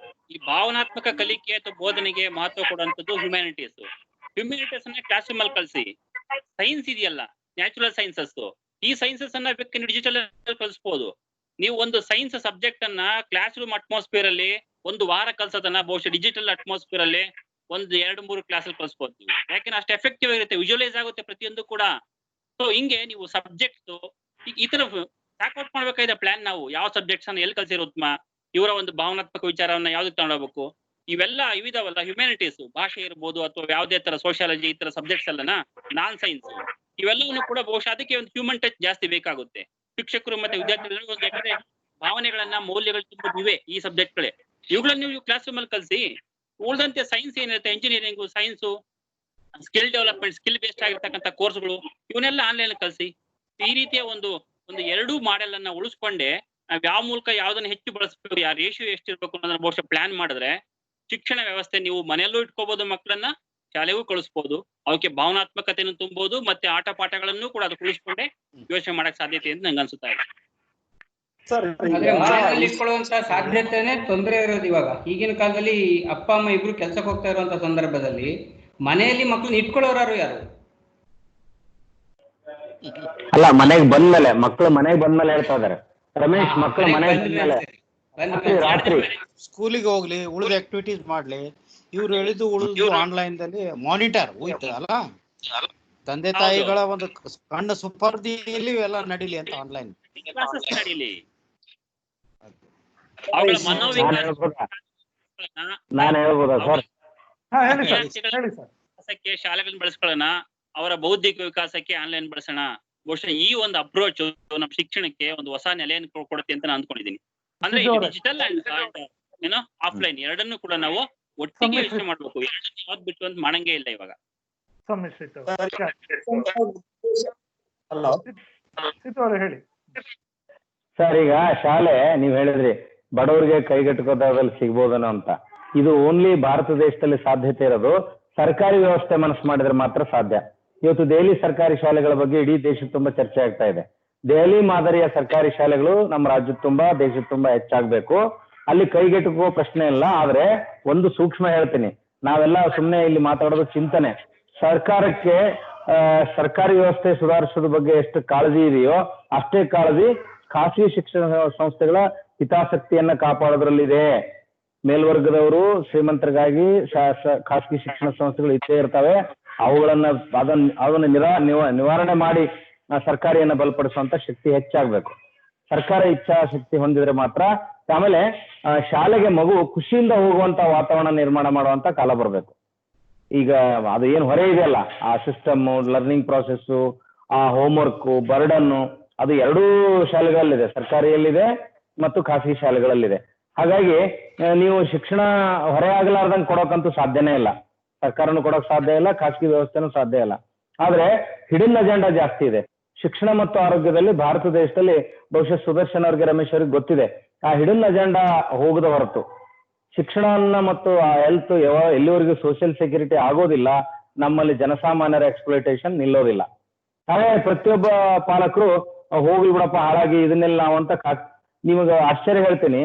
ಈ ಭಾವನಾತ್ಮಕ ಕಲಿಕೆ ಅಥವಾ ಬೋಧನೆಗೆ ಮಹತ್ವ ಕೊಡುವಂಥದ್ದು ಹ್ಯುಮ್ಯಾನಿಟೀಸ್ ಅನ್ನ ಕ್ಲಾಸ್ ರೂಮ್ ಅಲ್ಲಿ ಕಳಿಸಿ. ಸೈನ್ಸ್ ಇದೆಯಲ್ಲ, ನ್ಯಾಚುರಲ್ ಸೈನ್ಸಸ್, ಈ ಸೈನ್ಸಸ್ ಅನ್ನ ಬೇಕಂದ್ರೆ ಡಿಜಿಟಲ್ ಕಲಿಸಬಹುದು. ನೀವು ಒಂದು ಸೈನ್ಸ್ ಸಬ್ಜೆಕ್ಟ್ ಅನ್ನ ಕ್ಲಾಸ್ ರೂಮ್ ಅಟ್ಮಾಸ್ಫಿಯರ್ ಅಲ್ಲಿ ಒಂದು ವಾರ ಕಲ್ಸೋದನ್ನ ಬಹುಶಃ ಡಿಜಿಟಲ್ ಅಟ್ಮಾಸ್ಫಿಯರ್ ಅಲ್ಲಿ ಒಂದು 2-3 ಕ್ಲಾಸ್ ಅಲ್ಲಿ ಕಲಿಸಬಹುದು ನೀವು. ಯಾಕೆಂದ್ರೆ ಅಷ್ಟು ಎಫೆಕ್ಟಿವ್ ಆಗಿರುತ್ತೆ, ವಿಜುವಲೈಸ್ ಆಗುತ್ತೆ ಪ್ರತಿಯೊಂದು ಕೂಡ. ಸೊ ಹಿಂಗೆ ನೀವು ಸಬ್ಜೆಕ್ಟ್ ಈ ತರ ಸಾಕೌಟ್ ಮಾಡ್ಬೇಕಾಗಿದೆ ಪ್ಲಾನ್. ನಾವು ಯಾವ ಸಬ್ಜೆಕ್ಟ್ಸ್ ಅನ್ನ ಎಲ್ಲಿ ಕಲ್ಸಿರೋ ಉತ್ತಮ, ಇವರ ಒಂದು ಭಾವನಾತ್ಮಕ ವಿಚಾರವನ್ನ ಯಾವ್ದಕ್ಕೆ ತಗೊಂಡೋಗ್ಬೇಕು, ಇವೆಲ್ಲ ಇವಿದಾವಲ್ಲ ಹ್ಯುಮ್ಯಾನಿಟೀಸ್, ಭಾಷೆ ಇರ್ಬೋದು ಅಥವಾ ಯಾವುದೇ ತರ ಸೋಷಿಯಾಲಜಿ ಈ ತರ ಸಬ್ಜೆಕ್ಟ್ಸ್ ಅಲ್ಲನ ನಾನ್ ಸೈನ್ಸ್, ಇವೆಲ್ಲವನ್ನು ಕೂಡ ಬಹುಶಃ ಅದಕ್ಕೆ ಒಂದು ಹ್ಯೂಮನ್ ಟಚ್ ಜಾಸ್ತಿ ಬೇಕಾಗುತ್ತೆ. ಶಿಕ್ಷಕರು ಮತ್ತೆ ವಿದ್ಯಾರ್ಥಿಗಳು ಯಾಕಂದ್ರೆ ಭಾವನೆಗಳನ್ನ ಮೌಲ್ಯಗಳು ತುಂಬ ಇವೆ ಈ ಸಬ್ಜೆಕ್ಟ್ಗಳೇ, ಇವುಗಳನ್ನ ನೀವು ಕ್ಲಾಸ್ ರೂಮ್ ಅಲ್ಲಿ ಕಲಿಸಿ. ಉಳಿದಂತೆ ಸೈನ್ಸ್ ಏನಿರುತ್ತೆ, engineering, science, skill development, skill based ಆಗಿರ್ತಕ್ಕಂಥ ಕೋರ್ಸ್ಗಳು ಇವನ್ನೆಲ್ಲ ಆನ್ಲೈನ್ ಕಲಿಸಿ. ಈ ರೀತಿಯ ಒಂದು ಎರಡೂ ಮಾಡೆಲ್ ಅನ್ನ ಉಳಿಸ್ಕೊಂಡೆ ನಾವ್ ಯಾವ ಮೂಲಕ ಯಾವ್ದನ್ನ ಹೆಚ್ಚು ಬಳಸಬೇಕು, ಯಾವ ರೇಷಿಯೋ ಎಷ್ಟಿರ್ಬೇಕು ಅನ್ನೋದನ್ನ ಬಹುಶಃ ಪ್ಲಾನ್ ಮಾಡಿದ್ರೆ ಶಿಕ್ಷಣ ವ್ಯವಸ್ಥೆ ನೀವು ಮನೆಯಲ್ಲೂ ಇಟ್ಕೋಬಹುದು, ಮಕ್ಕಳನ್ನ ಶಾಲೆಗೂ ಕಳಿಸ್ಬೋದು, ಅವಕ್ಕೆ ಭಾವನಾತ್ಮಕತೆಯನ್ನು ತುಂಬಬಹುದು, ಮತ್ತೆ ಆಟ ಪಾಠಗಳನ್ನು ಕೂಡ ಅದು ಉಳಿಸ್ಕೊಂಡೆ ಯೋಚನೆ ಮಾಡಕ್ ಸಾಧ್ಯತೆ ಅಂತ ನಂಗೆ ಅನ್ಸುತ್ತಾ ಇದೆ. ಆದ್ರೆ ಮನೆಯಲ್ಲಿ ಇಟ್ಕೊಳ್ಳುವಂತ ಸಾಧ್ಯತೆನೇ ತೊಂದರೆ ಇರೋದು ಇವಾಗ. ಈಗಿನ ಕಾಲದಲ್ಲಿ ಅಪ್ಪ ಅಮ್ಮ ಇಬ್ರು ಕೆಲ್ಸಕ್ಕೆ ಹೋಗ್ತಾ ಇರುವಂತ ಸಂದರ್ಭದಲ್ಲಿ ಮನೆಯಲ್ಲಿ ಮಕ್ಕಳನ್ನ ಇಟ್ಕೊಳ್ಳೋರು ಯಾರು? ಅಲ್ಲ, ಮನೆಗೆ ಬಂದ್ಮೇಲೆ ಮಕ್ಕಳು ಮನೆಗೆ ಬಂದ್ಮೇಲೆ ಹೇಳ್ತಾ ಇದಾರೆ ರಮೇಶ್, ಮಕ್ಕಳು ಮನೆಗೆ ಬಂದ್ಮೇಲೆ ರಾತ್ರಿ ಸ್ಕೂಲಿಗೆ ಹೋಗ್ಲಿ, ಉಳಿದ ಆಕ್ಟಿವಿಟೀಸ್ ಮಾಡ್ಲಿ, ಇವ್ರು ಹೇಳಿದ್ದು ಉಳಿದು ಆನ್ಲೈನ್ ದಲ್ಲಿ ಮಾನಿಟರ್ ಹೋಯ್ತು ಅಲ್ಲ, ತಂದೆ ತಾಯಿಗಳ ಒಂದು ಸಣ್ಣ ಸುಪರ್ದಿಯಲ್ಲಿ ಇವೆಲ್ಲ ನಡೀಲಿ ಅಂತ ಆನ್ಲೈನ್ ನಡೀಲಿ. ನಾನು ಹೇಳ್ಬೋದಾ ಸರ್? ವಿಕಾಸಕ್ಕೆ ಶಾಲೆಗಳನ್ನ ಬಳಸ್ಕೊಳ್ಳೋಣ, ಅವರ ಬೌದ್ಧಿಕ ವಿಕಾಸಕ್ಕೆ ಆನ್ಲೈನ್ ಬಳಸೋಣ. ಬಹುಶಃ ಈ ಒಂದು ಅಪ್ರೋಚ್ ನಮ್ಮ ಶಿಕ್ಷಣಕ್ಕೆ ಒಂದು ಹೊಸ ನೆಲೆಯನ್ನು ಕೊಡುತ್ತೆ ಅಂತ ನಾನು ಅಂದ್ಕೊಂಡಿದ್ದೀನಿ. ಅಂದ್ರೆ ಡಿಜಿಟಲ್ ಅಂಡ್ ಏನೋ ಆಫ್ಲೈನ್ ಎರಡನ್ನೂ ಕೂಡ ನಾವು ಒಟ್ಟಿಗೆ ಯೋಚನೆ ಮಾಡ್ಬೇಕು. ಎರಡನ್ನೂ ಯಾವ್ದು ಬಿಟ್ಟು ಅಂತ ಮಾಡಂಗೇ ಇಲ್ಲ ಇವಾಗ. ಹೇಳಿ ಸರ್, ಈಗ ಶಾಲೆ ನೀವ್ ಹೇಳಿದ್ರಿ ಬಡವರಿಗೆ ಕೈಗೆಟುಕೋದ್ರಲ್ಲಿ ಸಿಗ್ಬೋದನೋ ಅಂತ. ಇದು ಓನ್ಲಿ ಭಾರತ ದೇಶದಲ್ಲಿ ಸಾಧ್ಯತೆ ಇರೋದು ಸರ್ಕಾರಿ ವ್ಯವಸ್ಥೆ ಮನಸ್ಸು ಮಾಡಿದ್ರೆ ಮಾತ್ರ ಸಾಧ್ಯ. ಇವತ್ತು ದೆಹಲಿ ಸರ್ಕಾರಿ ಶಾಲೆಗಳ ಬಗ್ಗೆ ಇಡೀ ದೇಶದ ತುಂಬಾ ಚರ್ಚೆ ಆಗ್ತಾ ಇದೆ. ದೆಹಲಿ ಮಾದರಿಯ ಸರ್ಕಾರಿ ಶಾಲೆಗಳು ನಮ್ಮ ರಾಜ್ಯದ ತುಂಬಾ, ದೇಶದ ತುಂಬಾ ಹೆಚ್ಚಾಗ್ಬೇಕು. ಅಲ್ಲಿ ಕೈಗೆಟುಕುವ ಪ್ರಶ್ನೆ ಇಲ್ಲ. ಆದ್ರೆ ಒಂದು ಸೂಕ್ಷ್ಮ ಹೇಳ್ತೀನಿ, ನಾವೆಲ್ಲ ಸುಮ್ಮನೆ ಇಲ್ಲಿ ಮಾತಾಡೋದು ಚಿಂತನೆ. ಸರ್ಕಾರಕ್ಕೆ ಸರ್ಕಾರಿ ವ್ಯವಸ್ಥೆ ಸುಧಾರಿಸೋದ್ರ ಬಗ್ಗೆ ಎಷ್ಟು ಕಾಳಜಿ ಇದೆಯೋ ಅಷ್ಟೇ ಕಾಳಜಿ ಖಾಸಗಿ ಶಿಕ್ಷಣ ಸಂಸ್ಥೆಗಳ ಹಿತಾಸಕ್ತಿಯನ್ನ ಕಾಪಾಡೋದ್ರಲ್ಲಿದೆ. ಮೇಲ್ವರ್ಗದವರು ಶ್ರೀಮಂತರಿಗಾಗಿ ಖಾಸಗಿ ಶಿಕ್ಷಣ ಸಂಸ್ಥೆಗಳು ಇದ್ದೇ ಇರ್ತವೆ. ಅದನ್ನ ನಿವಾರಣೆ ಮಾಡಿ ಸರ್ಕಾರಿಯನ್ನ ಬಲಪಡಿಸುವಂತ ಶಕ್ತಿ ಹೆಚ್ಚಾಗ್ಬೇಕು. ಸರ್ಕಾರ ಇಚ್ಛಾಶಕ್ತಿ ಹೊಂದಿದ್ರೆ ಮಾತ್ರ. ಆಮೇಲೆ ಶಾಲೆಗೆ ಮಗು ಖುಷಿಯಿಂದ ಹೋಗುವಂತ ವಾತಾವರಣ ನಿರ್ಮಾಣ ಮಾಡುವಂತ ಕಾಲ ಬರ್ಬೇಕು. ಈಗ ಅದು ಏನು ಹೊರೆ ಇದೆಯಲ್ಲ, ಆ ಸಿಸ್ಟಮ್, ಲರ್ನಿಂಗ್ ಪ್ರಾಸೆಸ್, ಆ ಹೋಮ್ವರ್ಕ್ ಬರ್ಡನ್ನು, ಅದು ಎರಡೂ ಶಾಲೆಗಳಲ್ಲಿದೆ, ಸರ್ಕಾರಿಯಲ್ಲಿದೆ ಮತ್ತು ಖಾಸಗಿ ಶಾಲೆಗಳಲ್ಲಿದೆ. ಹಾಗಾಗಿ ನೀವು ಶಿಕ್ಷಣ ಹೊರೆ ಆಗ್ಲಾರ್ದಂಗೆ ಕೊಡೋಕಂತೂ ಸಾಧ್ಯನೇ ಇಲ್ಲ. ಸರ್ಕಾರನು ಕೊಡೋಕ್ ಸಾಧ್ಯ ಇಲ್ಲ, ಖಾಸಗಿ ವ್ಯವಸ್ಥೆನೂ ಸಾಧ್ಯ ಇಲ್ಲ. ಆದ್ರೆ ಹಿಡನ್ ಅಜೆಂಡಾ ಜಾಸ್ತಿ ಇದೆ ಶಿಕ್ಷಣ ಮತ್ತು ಆರೋಗ್ಯದಲ್ಲಿ. ಭಾರತ ದೇಶದಲ್ಲಿ ಬಹುಶಃ ಸುದರ್ಶನ್ ಅವ್ರಿಗೆ, ರಮೇಶ್ ಅವ್ರಿಗೆ ಗೊತ್ತಿದೆ, ಆ ಹಿಡನ್ ಅಜೆಂಡಾ ಹೋಗದ ಹೊರತು ಶಿಕ್ಷಣವನ್ನ ಮತ್ತು ಆ ಹೆಲ್ತ್ ಎಲ್ಲಿವರೆಗೂ ಸೋಷಿಯಲ್ ಸೆಕ್ಯೂರಿಟಿ ಆಗೋದಿಲ್ಲ, ನಮ್ಮಲ್ಲಿ ಜನಸಾಮಾನ್ಯರ ಎಕ್ಸ್ಪ್ಲೋಟೇಷನ್ ನಿಲ್ಲೋದಿಲ್ಲ. ಹಾಗೆ ಪ್ರತಿಯೊಬ್ಬ ಪಾಲಕರು ಹೋಗ್ಲಿ ಬಿಡಪ್ಪ ಹಾಳಾಗಿ ಇದನ್ನೆಲ್ಲ ನಾವಂತ ನಿಮಗೆ ಆಶ್ಚರ್ಯ ಹೇಳ್ತೀನಿ,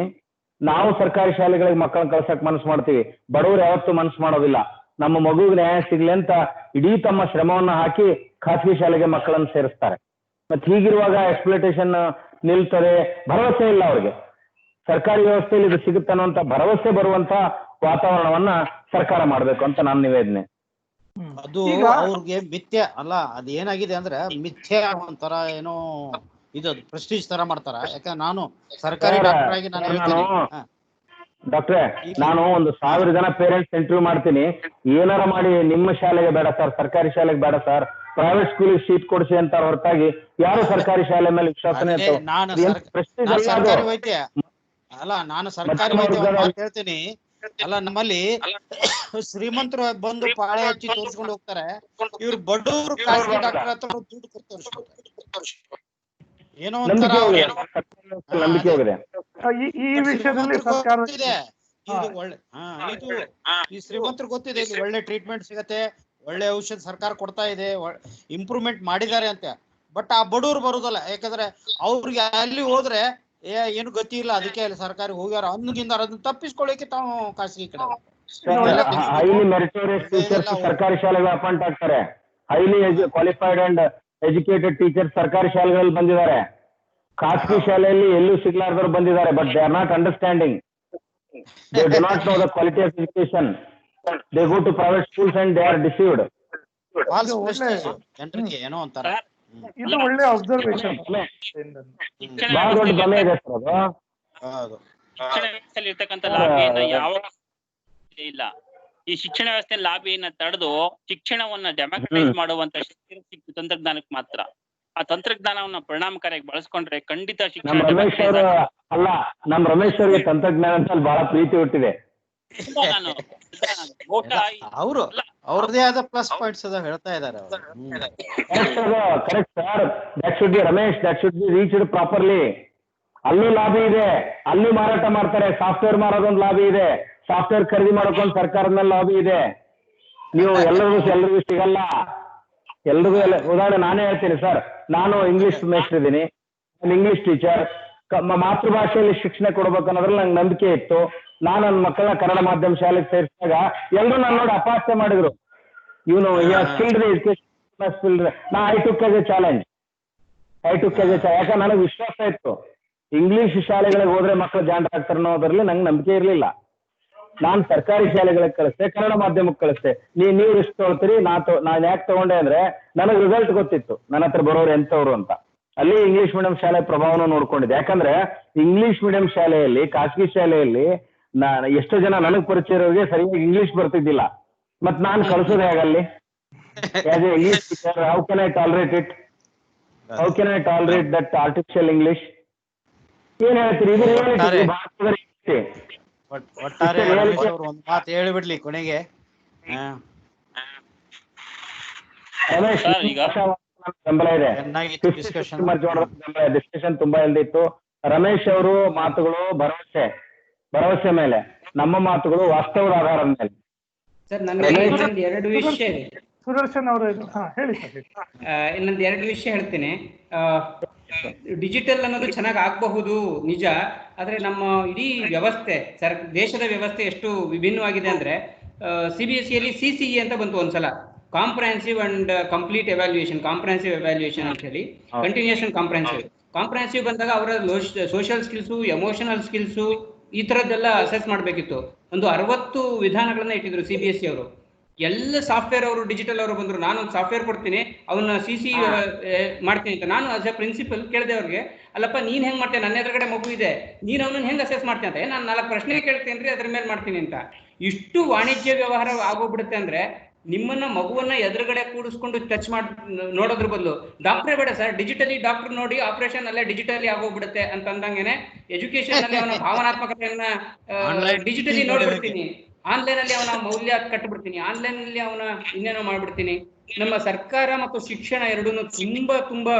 ನಾವು ಸರ್ಕಾರಿ ಶಾಲೆಗಳಿಗೆ ಮಕ್ಕಳನ್ನ ಕಳ್ಸಕ್ ಮನಸ್ಸು ಮಾಡ್ತೀವಿ, ಬಡವರು ಯಾವತ್ತೂ ಮನಸ್ಸು ಮಾಡೋದಿಲ್ಲ. ನಮ್ಮ ಮಗುವಿಗೆ ನ್ಯಾಯ ಸಿಗ್ಲಿ ಅಂತ ಇಡೀ ತಮ್ಮ ಶ್ರಮವನ್ನ ಹಾಕಿ ಖಾಸಗಿ ಶಾಲೆಗೆ ಮಕ್ಕಳನ್ನು ಸೇರಿಸ್ತಾರೆ. ಮತ್ತೆ ಹೀಗಿರುವಾಗ ಎಕ್ಸ್ಪ್ಲೋಟೇಷನ್ ನಿಲ್ತದೆ, ಭರವಸೆ ಇಲ್ಲ ಅವ್ರಿಗೆ. ಸರ್ಕಾರಿ ವ್ಯವಸ್ಥೆಯಲ್ಲಿ ಇದು ಸಿಗುತ್ತೆ ಅನ್ನುವಂತ ಭರವಸೆ ಬರುವಂತ ವಾತಾವರಣವನ್ನ ಸರ್ಕಾರ ಮಾಡ್ಬೇಕು ಅಂತ ನನ್ನ ನಿವೇದನೆ. ಅದು ಅವ್ರಿಗೆ ಮಿಥ್ಯ ಅಲ್ಲ, ಅದು ಏನಾಗಿದೆ ಅಂದ್ರೆ ಮಿಥ್ಯ ಒಂಥರ ಏನೋ ಇದು ಪ್ರೆಸ್ಟೀಜ್ ತರ ಮಾಡ್ತಾರ. ಯಾಕಂದ್ರೆ ನಾನು ಸರ್ಕಾರಿ ಡಾಕ್ಟರ್ ಆಗಿ ಡಾಕ್ಟ್ರೆ, ನಾನು 1000 ಜನ ಪೇರೆಂಟ್ಸ್ ಇಂಟರ್ವ್ಯೂ ಮಾಡ್ತೀನಿ. ಏನಾರ ಮಾಡಿ ನಿಮ್ಮ ಶಾಲೆಗೆ ಬೇಡ ಸರ್, ಸರ್ಕಾರಿ ಶಾಲೆಗೆ ಬೇಡ ಸರ್, ಪ್ರೈವೇಟ್ ಸ್ಕೂಲಿಗೆ ಸೀಟ್ ಕೊಡಿಸಿ ಅಂತ ಹೊರತಾಗಿ ಯಾರು ಸರ್ಕಾರಿ ಶಾಲೆ ಮೇಲೆ ವಿಶ್ವಾಸನೆ ಅಲ್ಲ ನಾನು ಸರ್ಕಾರಿ ವೈದ್ಯ ಒಂದ್ ಮಾತು ಹೇಳ್ತೀನಿ. ಅಲ್ಲ ನಮ್ಮಲ್ಲಿ ಶ್ರೀಮಂತರು ಬಂದು ಪಾಳೆ ಹಚ್ಚಿ ತೋರಿಸ್ಕೊಂಡು ಹೋಗ್ತಾರೆ, ಇವ್ರು ಬಡವರು ಖಾಸಗಿ ಡಾಕ್ಟರ್ ಹತ್ರ ದುಡ್ಡು ಕೊಟ್ಟು ತೋರಿಸ್ಕೊತಾರೆ. ಏನೋ ಒಂಥರ ನಂಬಿಕೆ ಹೋಗಿದೆ. ಈ ವಿಷಯದಲ್ಲಿ ಸರ್ಕಾರ ಇದೆ. ಇದು ಒಳ್ಳೆ ಇದು ಈ ಶ್ರೀಮಂತರು ಗೊತ್ತಿದೆ, ಇಲ್ಲಿ ಒಳ್ಳೆ ಟ್ರೀಟ್ಮೆಂಟ್ ಸಿಗತ್ತೆ, ಒಳ್ಳೆ ಔಷಧ ಸರ್ಕಾರ ಕೊಡ್ತಾ ಇದೆ, ಇಂಪ್ರೂವ್ಮೆಂಟ್ ಮಾಡಿದ್ದಾರೆ ಅಂತ. ಬಟ್ ಆ ಬಡವರು ಬರುದಲ್ಲ, ಯಾಕಂದ್ರೆ ಅವ್ರಿಗೆ ಅಲ್ಲಿ ಹೋದ್ರೆ ಏನು ಗತಿ ಇಲ್ಲ, ಅದಕ್ಕೆ ಅಲ್ಲಿ ಸರ್ಕಾರಿ ಹೋಗ್ಯಾರ ಅನ್ನೋದಿಂದ ಅದನ್ನ ತಪ್ಪಿಸ್ಕೊಳ್ಳಿಕ್ಕೆ ತಾವು ಖಾಸಗಿ ಕಡೆ ಹೈಲಿ ಮೆರಿಟೋರಿಯಸ್ ಟೀಚರ್ಸ್ ಸರ್ಕಾರಿ ಶಾಲೆಗಳು ಅಪಾಯಿಂಟ್ ಆಗ್ತಾರೆ. Highly qualified and educated teachers ಸರ್ಕಾರಿ ಶಾಲೆಗಳಲ್ಲಿ ಬಂದಿದ್ದಾರೆ. ಖಾಸಗಿ ಶಾಲೆಯಲ್ಲಿ ಎಲ್ಲೂ ಸಿಗ್ಲಾರ್ದವ್ರು ಬಂದಿದ್ದಾರೆ. But they are not understanding, they do not know the quality of education. They go to private schools and they are deceived. ಜನರಿಗೆ ಏನೋ ಅಂತಾರ. ಇದು ಒಳ್ಳೆ ಅಬ್ಸರ್ವೇಷನ್. ಬಹಳ ದೊಡ್ಡ ಭ್ರಮೆ ಇದೆ ಸರ್ ಅದು. ಶಿಕ್ಷಣ ವ್ಯವಸ್ಥೆಯಲ್ಲಿ ಇರ್ತಕ್ಕಂಥ ಲಾಭಿಯನ್ನ ಯಾವ ಇಲ್ಲ. ಈ ಶಿಕ್ಷಣ ವ್ಯವಸ್ಥೆ ಲಾಭಿಯನ್ನ ತಡೆದು ಶಿಕ್ಷಣವನ್ನ ಡೆಮೋಕ್ರಟೈಸ್ ಮಾಡುವಂತ ಶಕ್ತಿ ತಂತ್ರಜ್ಞಾನಕ್ಕೆ ಮಾತ್ರ. ಆ ತಂತ್ರಜ್ಞಾನವನ್ನ ಪರಿಣಾಮಕಾರಿಯಾಗಿ ಬಳಸ್ಕೊಂಡ್ರೆ ಖಂಡಿತ ಶಿಕ್ಷಣ. ನಮ್ ರಮೇಶ್ ಅವ್ರಿಗೆ ತಂತ್ರಜ್ಞಾನ ಬಹಳ ಪ್ರೀತಿ ಹುಟ್ಟಿದೆ. ಅವರು ಅವ್ರದೇ ಆದ ಪ್ಲಸ್ ಪಾಯಿಂಟ್ಸ್ ಅದ ಹೇಳ್ತಾ ಇದಾರೆ. Correct sir, that should be Ramesh, that should be reached properly. ಅಲ್ಲೂ ಲಾಭ ಇದೆ, ಅಲ್ಲೂ ಮಾರಾಟ ಮಾಡ್ತಾರೆ. ಸಾಫ್ಟ್ವೇರ್ ಮಾರೋದೊಂದು ಲಾಭ ಇದೆ, ಸಾಫ್ಟ್ವೇರ್ ಖರೀದಿ ಮಾಡ್ಕೊಂಡು ಸರ್ಕಾರದ ಮೇಲೆ ಲಾಭ ಇದೆ. ನೀವು ಎಲ್ರಿಗೂ ಸಿಗಲ್ಲ, ಎಲ್ರಿಗೂ ಎಲ್ಲ. ಉದಾಹರಣೆ ನಾನೇ ಹೇಳ್ತೀನಿ ಸರ್, ನಾನು ಇಂಗ್ಲಿಷ್ ಮೇಸ್ಟರ್ ಇದ್ದೀನಿ, ಇಂಗ್ಲಿಷ್ ಟೀಚರ್. ಮಾತೃಭಾಷೆಯಲ್ಲಿ ಶಿಕ್ಷಣ ಕೊಡ್ಬೇಕು ಅನ್ನೋದ್ರಲ್ಲಿ ನಂಗೆ ನಂಬಿಕೆ ಇತ್ತು. ನಾನು ನನ್ನ ಮಕ್ಕಳನ್ನ ಕನ್ನಡ ಮಾಧ್ಯಮ ಶಾಲೆಗೆ ಸೇರಿಸಿದಾಗ ಎಲ್ಲರೂ ನನ್ನ ನೋಡಿ ಅಪಾಸ್ಯ ಮಾಡಿದ್ರು. ಇವನು skilled education, I took as A challenge. ಯಾಕಂದ್ರೆ ನನಗೆ ವಿಶ್ವಾಸ ಇತ್ತು, ಇಂಗ್ಲಿಷ್ ಶಾಲೆಗಳಿಗೆ ಹೋದ್ರೆ ಮಕ್ಕಳು ಜಾಣರಾಗ್ತಾರೆ ಅನ್ನೋದ್ರಲ್ಲಿ ನಂಗೆ ನಂಬಿಕೆ ಇರಲಿಲ್ಲ. ನಾನು ಸರ್ಕಾರಿ ಶಾಲೆಗಳಿಗೆ ಕಳಿಸ್ತೆ, ಕನ್ನಡ ಮಾಧ್ಯಮಕ್ಕೆ ಕಳಿಸ್ತೆ. ನೀವು ರಿಸ್ಕ್ ತೊಗೊಳ್ತೀರಿ, ನಾನು ಯಾಕೆ ತಗೊಂಡೆ ಅಂದ್ರೆ ನನಗೆ ರಿಸಲ್ಟ್ ಗೊತ್ತಿತ್ತು, ನನ್ನ ಹತ್ರ ಬರೋರು ಎಂತವ್ರು ಅಂತ. ಅಲ್ಲಿ ಇಂಗ್ಲಿಷ್ ಮೀಡಿಯಂ ಶಾಲೆ ಪ್ರಭಾವನ ನೋಡ್ಕೊಂಡಿದ್ದೆ. ಯಾಕಂದ್ರೆ ಇಂಗ್ಲಿಷ್ ಮೀಡಿಯಂ ಶಾಲೆಯಲ್ಲಿ, ಖಾಸಗಿ ಶಾಲೆಯಲ್ಲಿ ಎಷ್ಟೋ ಜನ ನನಗ್ ಪರಿಚಯ ಇರೋರಿಗೆ ಸರಿಯಾಗಿ ಇಂಗ್ಲಿಷ್ ಬರ್ತಿದ್ದಿಲ್ಲ. ಮತ್ ನಾನು ಕಳ್ಸೋದು ಹೇಗಲ್ಲಿ? As a English teacher, how can I tolerate it? How can I tolerate that artificial English? ಏನ್ ಹೇಳ್ತೀರಿ? ಇದು ಒಟ್ಟಾರೆ ಒಂದು ಮಾತು ಹೇಳಿಬಿಡ್ಲಿ ಕೊನೆಗೆ. ಬೆಂಬಲ ಇದೆ, ಡಿಸ್ಕಷನ್ ತುಂಬಾ ಇಲ್ದಿತ್ತು. ರಮೇಶ್ ಅವರು ಮಾತುಗಳು ಭರವಸೆ ಮೇಲೆ, ನಮ್ಮ ಮಾತುಗಳು ವಾಸ್ತವದ ಆಧಾರದ ಮೇಲೆ. ಸರ್ ನನಗೆ ಎರಡು ವಿಷಯ ಇದೆ. ಸುದರ್ಶನ್ ಅವರು ಹೇಳಿ ಸರ್. ಇನ್ನೊಂದು ಎರಡು ವಿಷಯ ಹೇಳ್ತೀನಿ. ಡಿಜಿಟಲ್ ಅನ್ನೋದು ಚೆನ್ನಾಗಿ ಆಗಬಹುದು ನಿಜ, ಆದ್ರೆ ನಮ್ಮ ಇಡೀ ವ್ಯವಸ್ಥೆ, ದೇಶದ ವ್ಯವಸ್ಥೆ ಎಷ್ಟು ವಿಭಿನ್ನವಾಗಿದೆ ಅಂದ್ರೆ, CBSE CCE ಅಂತ ಬಂತು ಒಂದ್ಸಲ, comprehensive and complete evaluation, comprehensive evaluation ಅಂತ ಹೇಳಿ, ಕಂಟಿನ್ಯೂಯೇಷನ್ ಕಾಂಪ್ರಹೆನ್ಸಿವ್ ಬಂದಾಗ ಅವರ ಸೋಷಿಯಲ್ ಸ್ಕಿಲ್ಸು, ಎಮೋಷನಲ್ ಸ್ಕಿಲ್ಸು, ಈ ತರದ್ದೆಲ್ಲ ಅಸೆಸ್ ಮಾಡ್ಬೇಕಿತ್ತು. ಒಂದು 60 ವಿಧಾನಗಳನ್ನ ಇಟ್ಟಿದ್ರು CBSE ಅವರು. ಎಲ್ಲ ಸಾಫ್ಟ್ವೇರ್ ಅವರು, ಡಿಜಿಟಲ್ ಅವರು ಬಂದ್ರು. ನಾನು ಒಂದು ಸಾಫ್ಟ್ವೇರ್ ಕೊಡ್ತೀನಿ, ಅವನ್ನ CC ಮಾಡ್ತೀನಿ ಅಂತ. ನಾನು ಆಸ್ ಎ ಪ್ರಿನ್ಸಿಪಲ್ ಕೇಳಿದೆ ಅವ್ರಿಗೆ, ಅಲ್ಲಪ್ಪ ನೀನ್ ಹೆಂಗ್ ಮಾಡ್ತೇನೆ, ನನ್ನ ಎದುರುಗಡೆ ಮಗು ಇದೆ, ನೀನ್ ಅವನನ್ನ ಹೆಂಗ್ ಅಸೆಸ್ ಮಾಡ್ತೀನಿ ಅಂತ. ನಾನು 4 ಪ್ರಶ್ನೆ ಕೇಳ್ತೇನ್ರಿ, ಅದ್ರ ಮೇಲೆ ಮಾಡ್ತೀನಿ ಅಂತ. ಇಷ್ಟು ವಾಣಿಜ್ಯ ವ್ಯವಹಾರ ಆಗೋಗ್ಬಿಡುತ್ತೆ ಅಂದ್ರೆ, ನಿಮ್ಮನ್ನ ಮಗುವನ್ನ ಎದುರುಗಡೆ ಕೂಡಿಸ್ಕೊಂಡು ಟಚ್ ಮಾಡಿ ನೋಡೋದ್ರ ಬದಲು, ಡಾಕ್ಟ್ರೇ ಬೇಡ ಸರ್, ಡಿಜಿಟಲಿ ಡಾಕ್ಟರ್ ನೋಡಿ ಆಪರೇಷನ್ ಅಲ್ಲೇ ಡಿಜಿಟಲಿ ಆಗೋಗ್ಬಿಡುತ್ತೆ ಅಂತ ಅಂದಂಗೆನೆ, ಎಜುಕೇಶನ್ ಅಲ್ಲಿ ಅವನ ಭಾವನಾತ್ಮಕತೆಯನ್ನ ಡಿಜಿಟಲಿ ನೋಡ್ಬಿಡ್ತೀನಿ, ಆನ್ಲೈನ್ ಅಲ್ಲಿ ಅವನ ಮೌಲ್ಯ ಕಟ್ಬಿಡ್ತೀನಿ, ಆನ್ಲೈನ್ ಅಲ್ಲಿ ಅವನ ಇನ್ನೇನೋ ಮಾಡ್ಬಿಡ್ತೀನಿ. ನಮ್ಮ ಸರ್ಕಾರ ಮತ್ತು ಶಿಕ್ಷಣ ಎರಡೂ ತುಂಬಾ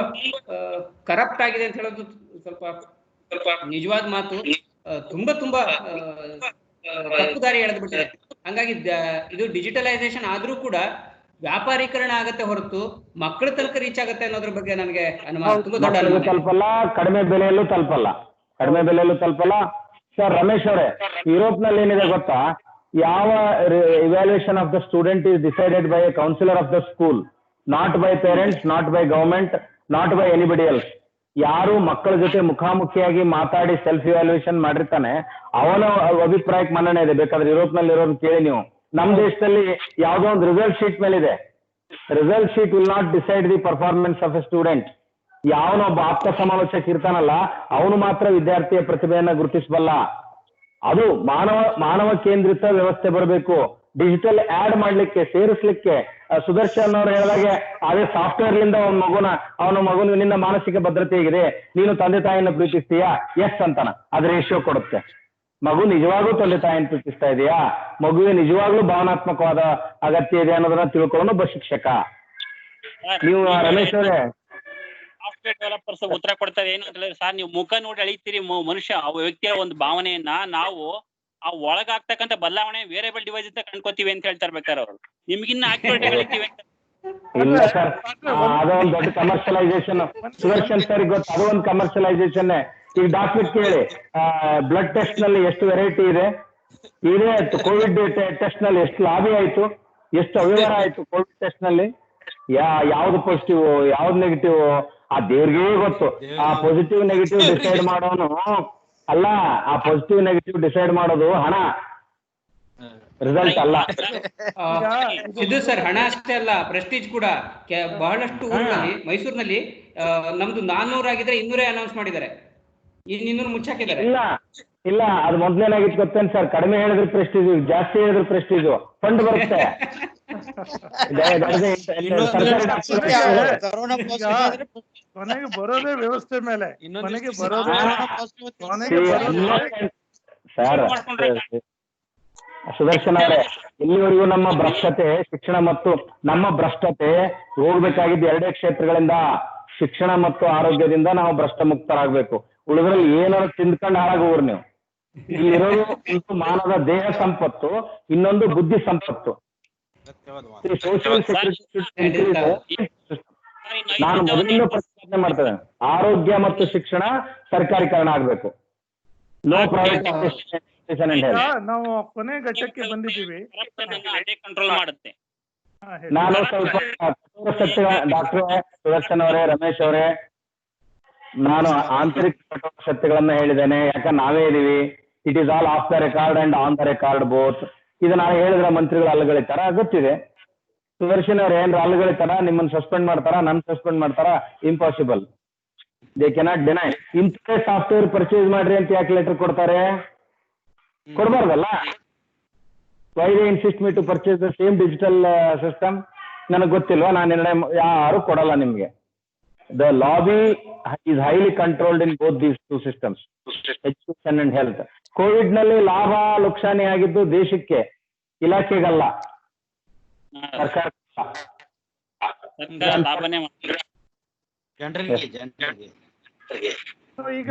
ಕರಪ್ಟ್ ಆಗಿದೆ ಅಂತ ಹೇಳೋದು ಸ್ವಲ್ಪ ನಿಜವಾದ ಮಾತು. ತುಂಬಾ ತಪ್ಪು ದಾರಿ ಎಳೆದ್ಬಿಟ್ಟಿದೆ. ಹಂಗಾಗಿ ಇದು ಡಿಜಿಟಲೈಸೇಷನ್ ಆದ್ರೂ ಕೂಡ ವ್ಯಾಪಾರೀಕರಣ ಆಗತ್ತೆ ಹೊರತು ಮಕ್ಕಳ ತನಕ ರೀಚ್ ಆಗತ್ತೆ ಅನ್ನೋದ್ರ ಬಗ್ಗೆ ನನಗೆ ಅನುಮಾನ, ತುಂಬಾ ದೊಡ್ಡ ಅನುಮಾನ. ತಲುಪಲ್ಲ, ಕಡಿಮೆ ಬೆಲೆಯಲ್ಲೂ ತಲುಪಲ್ಲ. ಸರ್ ರಮೇಶ್ ಅವರೇ, ಯುರೋಪ್ ನಲ್ಲಿ ಏನಿದೆ ಗೊತ್ತಾ? ಯಾವ evaluation of the student is decided by a counsellor of the school, not by parents, not by government, not by anybody else. ಯಾರು ಮಕ್ಕಳ ಜೊತೆ ಮುಖಾಮುಖಿಯಾಗಿ ಮಾತಾಡಿ ಸೆಲ್ಫ್ ಇವ್ಯಾಲ್ಯೂಯೇಷನ್ ಮಾಡಿರ್ತಾನೆ, ಅವನ ಅಭಿಪ್ರಾಯಕ್ಕೆ ಮನ್ನಣೆ ಇದೆ. ಬೇಕಾದ್ರೆ ಯುರೋಪ್ ನಲ್ಲಿ ಇರೋದು ಕೇಳಿ ನೀವು. ನಮ್ಮ ದೇಶದಲ್ಲಿ ಯಾವುದೋ ಒಂದು ರಿಸಲ್ಟ್ ಶೀಟ್ ಮೇಲಿದೆ. Result sheet will not decide the performance of a student. ಯಾವನೊಬ್ಬ ಆಪ್ತ ಸಮಾಲೋಚಕ ಇರ್ತಾನಲ್ಲ, ಅವನು ಮಾತ್ರ ವಿದ್ಯಾರ್ಥಿಯ ಪ್ರತಿಭೆಯನ್ನ ಗುರುತಿಸಬಲ್ಲ. ಅದು ಮಾನವ ಕೇಂದ್ರಿತ ವ್ಯವಸ್ಥೆ ಬರಬೇಕು. ಡಿಜಿಟಲ್ ಆಡ್ ಮಾಡ್ಲಿಕ್ಕೆ, ಸೇರಿಸ್ಲಿಕ್ಕೆ ಸುದರ್ಶನ್ ಅವ್ರು ಹೇಳಿದಾಗೆ ಅದೇ ಸಾಫ್ಟ್ವೇರ್ ಲಿಂದ ಅವನ ಮಗುವಿನಿಂದ ಮಾನಸಿಕ ಭದ್ರತೆ ಹೇಗಿದೆ, ನೀನು ತಂದೆ ತಾಯಿಯನ್ನು ಪ್ರೀತಿಸ್ತೀಯಾ, ಎಸ್ ಅಂತಾನ, ಅದ್ರ ರೇಷಿಯೋ ಕೊಡುತ್ತೆ. ಮಗು ನಿಜವಾಗ್ಲೂ ತಂದೆ ತಾಯಿಯನ್ನು ಪ್ರೀತಿಸ್ತಾ ಇದೆಯಾ, ಮಗುವಿಗೆ ನಿಜವಾಗ್ಲೂ ಭಾವನಾತ್ಮಕವಾದ ಅಗತ್ಯ ಇದೆ ಅನ್ನೋದನ್ನ ತಿಳ್ಕೊಳ್ಳೋನು ಒಬ್ಬ ಶಿಕ್ಷಕ. ನೀವು ರಮೇಶ್ ಅವರೇ ಸಾಫ್ಟ್ವೇರ್ ಡೆವಲಪರ್ಸ್ ಉತ್ತರ ಕೊಡ್ತಾರೆ ಏನು ಅಂತ ಹೇಳಿದ್ರೆ, ಸರ್ ನೀವು ಮುಖ ನೋಡಿ ಅಳಿತೀರಿ ಮನುಷ್ಯ ಆ ವ್ಯಕ್ತಿಯ ಒಂದು ಭಾವನೆಯನ್ನ ನಾವು ಆ ಒಳಗಾಗ್ತಕ್ಕಂಥ ಬದಲಾವಣೆ ವೇರಿಯಬಲ್ ಡಿವೈಸ್ ಅಂತ ಕಂಡ್ಕೋತೀವಿ ಅಂತ ಹೇಳ್ತಾ ಇರ್ಬೇಕಾರೆ ಅವರು ನಿಮ್ಗಿನ್ನ ಆಕ್ಯುರೇಟ್ ಅಳಿತೀವಿ ಅಂತ. ಇಲ್ಲ ಸರ್, ಅದೊಂದು ದೊಡ್ಡ ಕಮರ್ಷಿಯಲೈಸೇಷನ್. ಸುದರ್ಶನ್ ಸರ್ ಗೊತ್ತು, ಅದು ಒಂದು ಕಮರ್ಷಿಯಲೈಸೇಷನ್. ಈಗ ಡಾಕ್ಟರ್ ಕೇಳಿ, ಬ್ಲಡ್ ಟೆಸ್ಟ್ ನಲ್ಲಿ ಎಷ್ಟು ವೆರೈಟಿ ಇದೆ, ಕೋವಿಡ್ ಟೆಸ್ಟ್ ನಲ್ಲಿ ಎಷ್ಟು ಲಾಭಿ ಆಯ್ತು, ಎಷ್ಟು ಅವ್ಯವಹಾರ ಆಯ್ತು ಕೋವಿಡ್ ಟೆಸ್ಟ್ ನಲ್ಲಿ, ಯಾವ್ದು ಪಾಸಿಟಿವ್ ಯಾವ್ದು ನೆಗೆಟಿವ್ ಆ ದೇವ್ರಿಗೇ ಗೊತ್ತು. ಆ ಪಾಸಿಟಿವ್ ನೆಗೆಟಿವ್ ಡಿಸೈಡ್ ಮಾಡೋನು ಅಲ್ಲ, ಆ ಪಾಸಿಟಿವ್ ನೆಗೆಟಿವ್ ಡಿಸೈಡ್ ಮಾಡೋದು ಹಣ, ರಿಸಲ್ಟ್ ಅಲ್ಲ. ಇದು ಸರ್ ಹಣ ಅಷ್ಟೇ ಅಲ್ಲ, ಪ್ರೆಸ್ಟೀಜ್ ಕೂಡ. ಬಹಳಷ್ಟು ಊರಿನಲ್ಲಿ, ಮೈಸೂರಿನಲ್ಲಿ ನಮ್ದು 400 ಆಗಿದ್ರೆ 200 ಅನೌನ್ಸ್ ಮಾಡಿದ್ದಾರೆ, 200 ಮುಚ್ಚಾಕಿದ್ದಾರೆ. ಇಲ್ಲ ಅದು ಮೊದ್ಲೇನಾಗಿತ್ತು ಗೊತ್ತೇನು ಸರ್, ಕಡಿಮೆ ಹೇಳಿದ್ರೆ ಪ್ರೆಸ್ಟೀಜ್, ಜಾಸ್ತಿ ಹೇಳಿದ್ರೆ ಪ್ರೆಸ್ಟೀಜ್ ಫಂಡ್ ಬರುತ್ತೆ. ಕೊನೆಗೆ ಬರೋದೇ ವ್ಯವಸ್ಥೆ ಮೇಲೆ, ಕೊನೆಗೆ ಬರೋದೇ ಸರ್. ಸುದರ್ಶನ್ ಅವರೇ, ಇಲ್ಲಿವರೆಗೂ ನಮ್ಮ ಭ್ರಷ್ಟತೆ ಶಿಕ್ಷಣ ಮತ್ತು ನಮ್ಮ ಭ್ರಷ್ಟತೆ ಹೋಗ್ಬೇಕಾಗಿದ್ದು 2 ಕ್ಷೇತ್ರಗಳಿಂದ, ಶಿಕ್ಷಣ ಮತ್ತು ಆರೋಗ್ಯದಿಂದ ನಾವು ಭ್ರಷ್ಟ ಮುಕ್ತರಾಗಬೇಕು. ಉಳಿದ್ರಲ್ಲಿ ಏನಾದ್ರು ತಿಂದ್ಕೊಂಡು ಹಾಳಾಗೋರು ನೀವು. ಇಲ್ಲಿರೋದು ಒಂದು ಮಾನವ ದೇಹ ಸಂಪತ್ತು, ಇನ್ನೊಂದು ಬುದ್ಧಿ ಸಂಪತ್ತು. ಸೋಷಿಯಲ್ ಸೆಕ್ಯೂರಿಟಿ ನಾನು ಮೊದಲಿಂದ ಪ್ರತಿಪಾದನೆ ಮಾಡ್ತೇನೆ, ಆರೋಗ್ಯ ಮತ್ತು ಶಿಕ್ಷಣ ಸರ್ಕಾರೀಕರಣ ಆಗ್ಬೇಕು. ನೋ ಪ್ರೈವೇಟೈಸೇಷನ್ ಅಂತ ಹೇಳಿ ನಾವು ಕೊನೆ ಘಟ್ಟಕ್ಕೆ ಬಂದಿದ್ದೀವಿ. ಕಂಟ್ರೋಲ್ ಮಾಡುತ್ತೆ. ನಾನು ಸ್ವಲ್ಪ ಡಾಕ್ಟರ್ ಸುದರ್ಶನ್ ಅವರೇ, ರಮೇಶ್ ಅವರೇ, ನಾನು ಆಂತರಿಕ ಸತ್ಯಗಳನ್ನ ಹೇಳಿದ್ದೇನೆ. ಯಾಕಂದ್ರೆ ನಾವೇ ಇದೀವಿ, it is all of the record and on the record both. ಇದು ನಾನು ಹೇಳಿದ್ರೆ ಮಂತ್ರಿಗಳು ಅಲ್ಲಗಳಿತಾರ ಗೊತ್ತಿದೆ. ಸುದರ್ಶನ್ ಅವ್ರು ಏನ್ರ ಅಲ್ಲಗಳಿತಾರ, ನಿಮ್ಮನ್ನ ಸಸ್ಪೆಂಡ್ ಮಾಡ್ತಾರ, ನನ್ ಸಸ್ಪೆಂಡ್ ಮಾಡ್ತಾರ, ಇಂಪಾಸಿಬಲ್. They cannot deny. ಇಂಥ ಸಾಫ್ಟ್ವೇರ್ ಪರ್ಚೇಸ್ ಮಾಡ್ರಿ ಅಂತ ಯಾಕೆ ಲೆಟರ್ ಕೊಡ್ತಾರೆ? ಕೊಡ್ಬಾರ್ದಲ್ಲ. Why they insist me to purchase the same digital system? ನನಗೆ ಗೊತ್ತಿಲ್ವಾ? ನಾನು ನಿರ್ಣಯ ಯಾರು ಕೊಡಲ್ಲ ನಿಮ್ಗೆ. The lobby is highly controlled in both these two systems, education and health. Covid ನಲ್ಲಿ ಲಾಭ ಲುಕ್ಷಾನಿ ಆಗಿದ್ದು ದೇಶಕ್ಕೆ, ಇಲಾಖೆಗಲ್ಲ, ಸರ್ಕಾರ ಲಾಭನೇ ಈಗ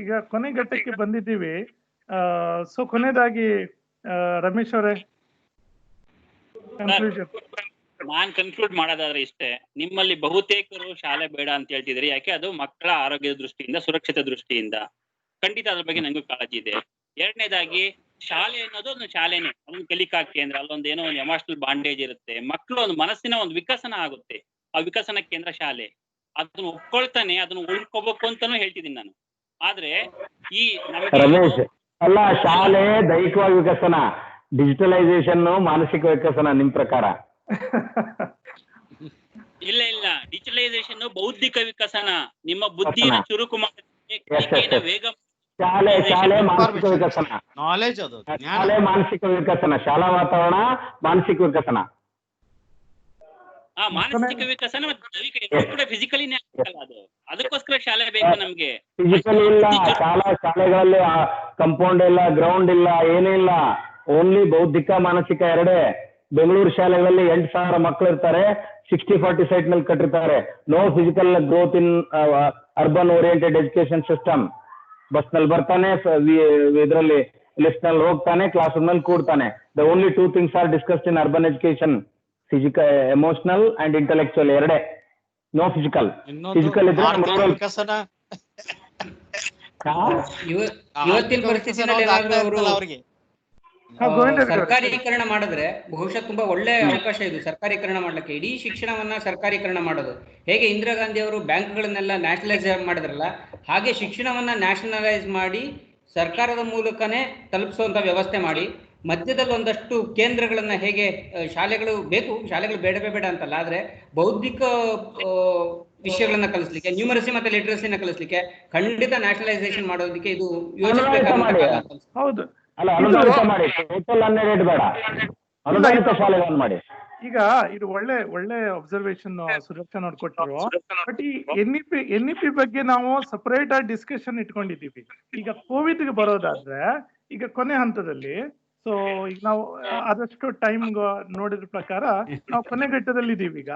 ಈಗ ಕೊನೆ ಘಟ್ಟಕ್ಕೆ ಬಂದಿದ್ದೀವಿ. ಸೊ ಕೊನೆಯದಾಗಿ ರಮೇಶ್ ಅವರೇ ಕನ್ಕ್ಲೂಷನ್. ನಾನ್ ಕನ್ಕ್ಲೂಡ್ ಮಾಡೋದಾದ್ರೆ ಇಷ್ಟೇ, ನಿಮ್ಮಲ್ಲಿ ಬಹುತೇಕರು ಶಾಲೆ ಬೇಡ ಅಂತ ಹೇಳ್ತಿದ್ರಿ. ಯಾಕೆ? ಅದು ಮಕ್ಕಳ ಆರೋಗ್ಯದ ದೃಷ್ಟಿಯಿಂದ, ಸುರಕ್ಷತೆ ದೃಷ್ಟಿಯಿಂದ. ಖಂಡಿತ ಅದ್ರ ಬಗ್ಗೆ ನಂಗೂ ಕಾಳಜಿ ಇದೆ. ಎರಡನೇದಾಗಿ, ಶಾಲೆ ಅನ್ನೋದು ಒಂದು ಶಾಲೆನೇ, ಅದೊಂದು ಕಲಿಕಾ ಕೇಂದ್ರ. ಅಲ್ಲೊಂದು ಏನೋ ಒಂದು ಎಮೋಷನಲ್ ಬಾಂಡೇಜ್ ಇರುತ್ತೆ, ಮಕ್ಕಳು ಒಂದು ಮನಸ್ಸಿನ ಒಂದು ವಿಕಸನ ಆಗುತ್ತೆ. ಆ ವಿಕಸನ ಕೇಂದ್ರ ಶಾಲೆ. ಅದನ್ನ ಒಪ್ಕೊಳ್ತಾನೆ, ಅದನ್ನ ಉಳ್ಕೋಬೇಕು ಅಂತಾನು ಹೇಳ್ತಿದ್ದೀನಿ ನಾನು. ಆದ್ರೆ ಈ ರಮೇಶ್ ಅಲ್ಲ, ಶಾಲೆ ದೈಹಿಕವಾಗಿ ವಿಕಸನ, ಡಿಜಿಟಲೈಸೇಷನ್ ಮಾನಸಿಕ ವಿಕಸನ ನಿಮ್ ಪ್ರಕಾರ? ಇಲ್ಲ, ಡಿಜಿಟಲೈಸೇಷನ್ ಬೌದ್ಧಿಕ ವಿಕಸನ, ನಿಮ್ಮ ಬುದ್ಧಿಯನ್ನು ಚುರುಕು ಮಾಡುತ್ತೆ, ವೇಗ. ಶಾಲೆ ಮಾನಸಿಕ ವಿಕಸನ, ನಾಲೆಜ್, ಅದು ಶಾಲೆ ಮಾನಸಿಕ ವಿಕಸನ, ಶಾಲಾ ವಾತಾವರಣ ಮಾನಸಿಕ ವಿಕಸನ. ಮಾನಸಿಕ ವಿಕಸನ ಮತ್ತೆ ಫಿಸಿಕಲಿ ಅದು, ಅದಕ್ಕೋಸ್ಕರ ಶಾಲೆ ಬೇಕು ನಮ್ಗೆ. ಫಿಸಿಕಲ್ ಇಲ್ಲ, ಶಾಲೆಗಳಲ್ಲಿ ಕಂಪೌಂಡ್ ಇಲ್ಲ, ಗ್ರೌಂಡ್ ಇಲ್ಲ, ಏನಿಲ್ಲ, ಓನ್ಲಿ ಬೌದ್ಧಿಕ ಮಾನಸಿಕ ಎರಡೇ. ಬೆಂಗಳೂರು ಶಾಲೆಗಳಲ್ಲಿ 8,000 ಮಕ್ಕಳು ಇರ್ತಾರೆ, 60-40 ಸೈಟ್ ನಲ್ಲಿ ಕಟ್ಟಿರ್ತಾರೆ. No physical growth in urban oriented education system. Bus ನಲ್ಲಿ ಬರ್ತಾನೆ, ಇದರಲ್ಲಿ ಲಿಸ್ಟ್ ನಲ್ಲಿ ಹೋಗ್ತಾನೆ, ಕ್ಲಾಸ್ ರೂಮ್ ನಲ್ಲಿ ಕೂಡ್ತಾನೆ. The only 2 things are discussed in urban education, physical, emotional and intellectual ಎರಡೇ. No physical. ಫಿಸಿಕಲ್ ಇದ್ರೆ ವಿಕಸನ. ಇವತ್ತಿನ ಪರಿಸ್ಥಿತಿಯಲ್ಲಿ ಅವರಿಗೆ ಸರ್ಕಾರೀಕರಣ ಮಾಡಿದ್ರೆ ಬಹುಶಃ ತುಂಬಾ ಒಳ್ಳೆ ಅವಕಾಶ ಇದು. ಸರ್ಕಾರೀಕರಣ ಮಾಡ್ಲಿಕ್ಕೆ, ಇಡೀ ಶಿಕ್ಷಣವನ್ನ ಸರ್ಕಾರೀಕರಣ ಮಾಡೋದು. ಹೇಗೆ ಇಂದಿರಾ ಗಾಂಧಿ ಅವರು ಬ್ಯಾಂಕ್ಗಳನ್ನೆಲ್ಲ ನ್ಯಾಷನಲೈಸ್ ಮಾಡಿದ್ರಲ್ಲ, ಹಾಗೆ ಶಿಕ್ಷಣವನ್ನ ನ್ಯಾಷನಲೈಸ್ ಮಾಡಿ ಸರ್ಕಾರದ ಮೂಲಕನೇ ತಲುಪಿಸುವಂತ ವ್ಯವಸ್ಥೆ ಮಾಡಿ, ಮಧ್ಯದಲ್ಲಿ ಒಂದಷ್ಟು ಕೇಂದ್ರಗಳನ್ನ, ಹೇಗೆ ಶಾಲೆಗಳು ಬೇಕು, ಶಾಲೆಗಳು ಬೇಡ ಅಂತಲ್ಲ, ಆದ್ರೆ ಬೌದ್ಧಿಕ ವಿಷಯಗಳನ್ನ ಕಲಿಸ್ಲಿಕ್ಕೆ, ನ್ಯೂಮರಸಿ ಮತ್ತೆ ಲಿಟ್ರಸಿನ ಕಲಿಸ್ಲಿಕ್ಕೆ ಖಂಡಿತ ನ್ಯಾಷನಲೈಸೇಷನ್ ಮಾಡೋದಕ್ಕೆ ಇದು ಯೋಚಿಸಬೇಕಾದ. ಹೌದು, ಅಲ್ಲ, ಅನುದಾನಿತ ಮಾಡಿ, ಟೋಟಲ್ 12 ಬೇಡ. ಅನುದಾನಿತ ಶಾಲೆಗಳನ್ನು ಮಾಡಿ. ಈಗ ಇದು ಒಳ್ಳೆ ಅಬ್ಸರ್ವೇಷನ್ ಸುದರ್ಶನ್ ಅವ್ರು ಕೊಟ್ಟರು. ಬಟ್ ಈ NEP ಬಗ್ಗೆ ನಾವು ಸಪರೇಟ್ ಆಗಿ ಡಿಸ್ಕಷನ್ ಇಟ್ಕೊಂಡಿದ್ದೀವಿ. ಈಗ ಕೋವಿಡ್ಗೆ ಬರೋದಾದ್ರೆ ಈಗ ಕೊನೆ ಹಂತದಲ್ಲಿ, ಸೊ ಈಗ ನಾವು ಆದಷ್ಟು ಟೈಮ್ ನೋಡಿದ ಪ್ರಕಾರ ನಾವು ಕೊನೆ ಘಟ್ಟದಲ್ಲಿ ಇದ್ದೀವಿ. ಈಗ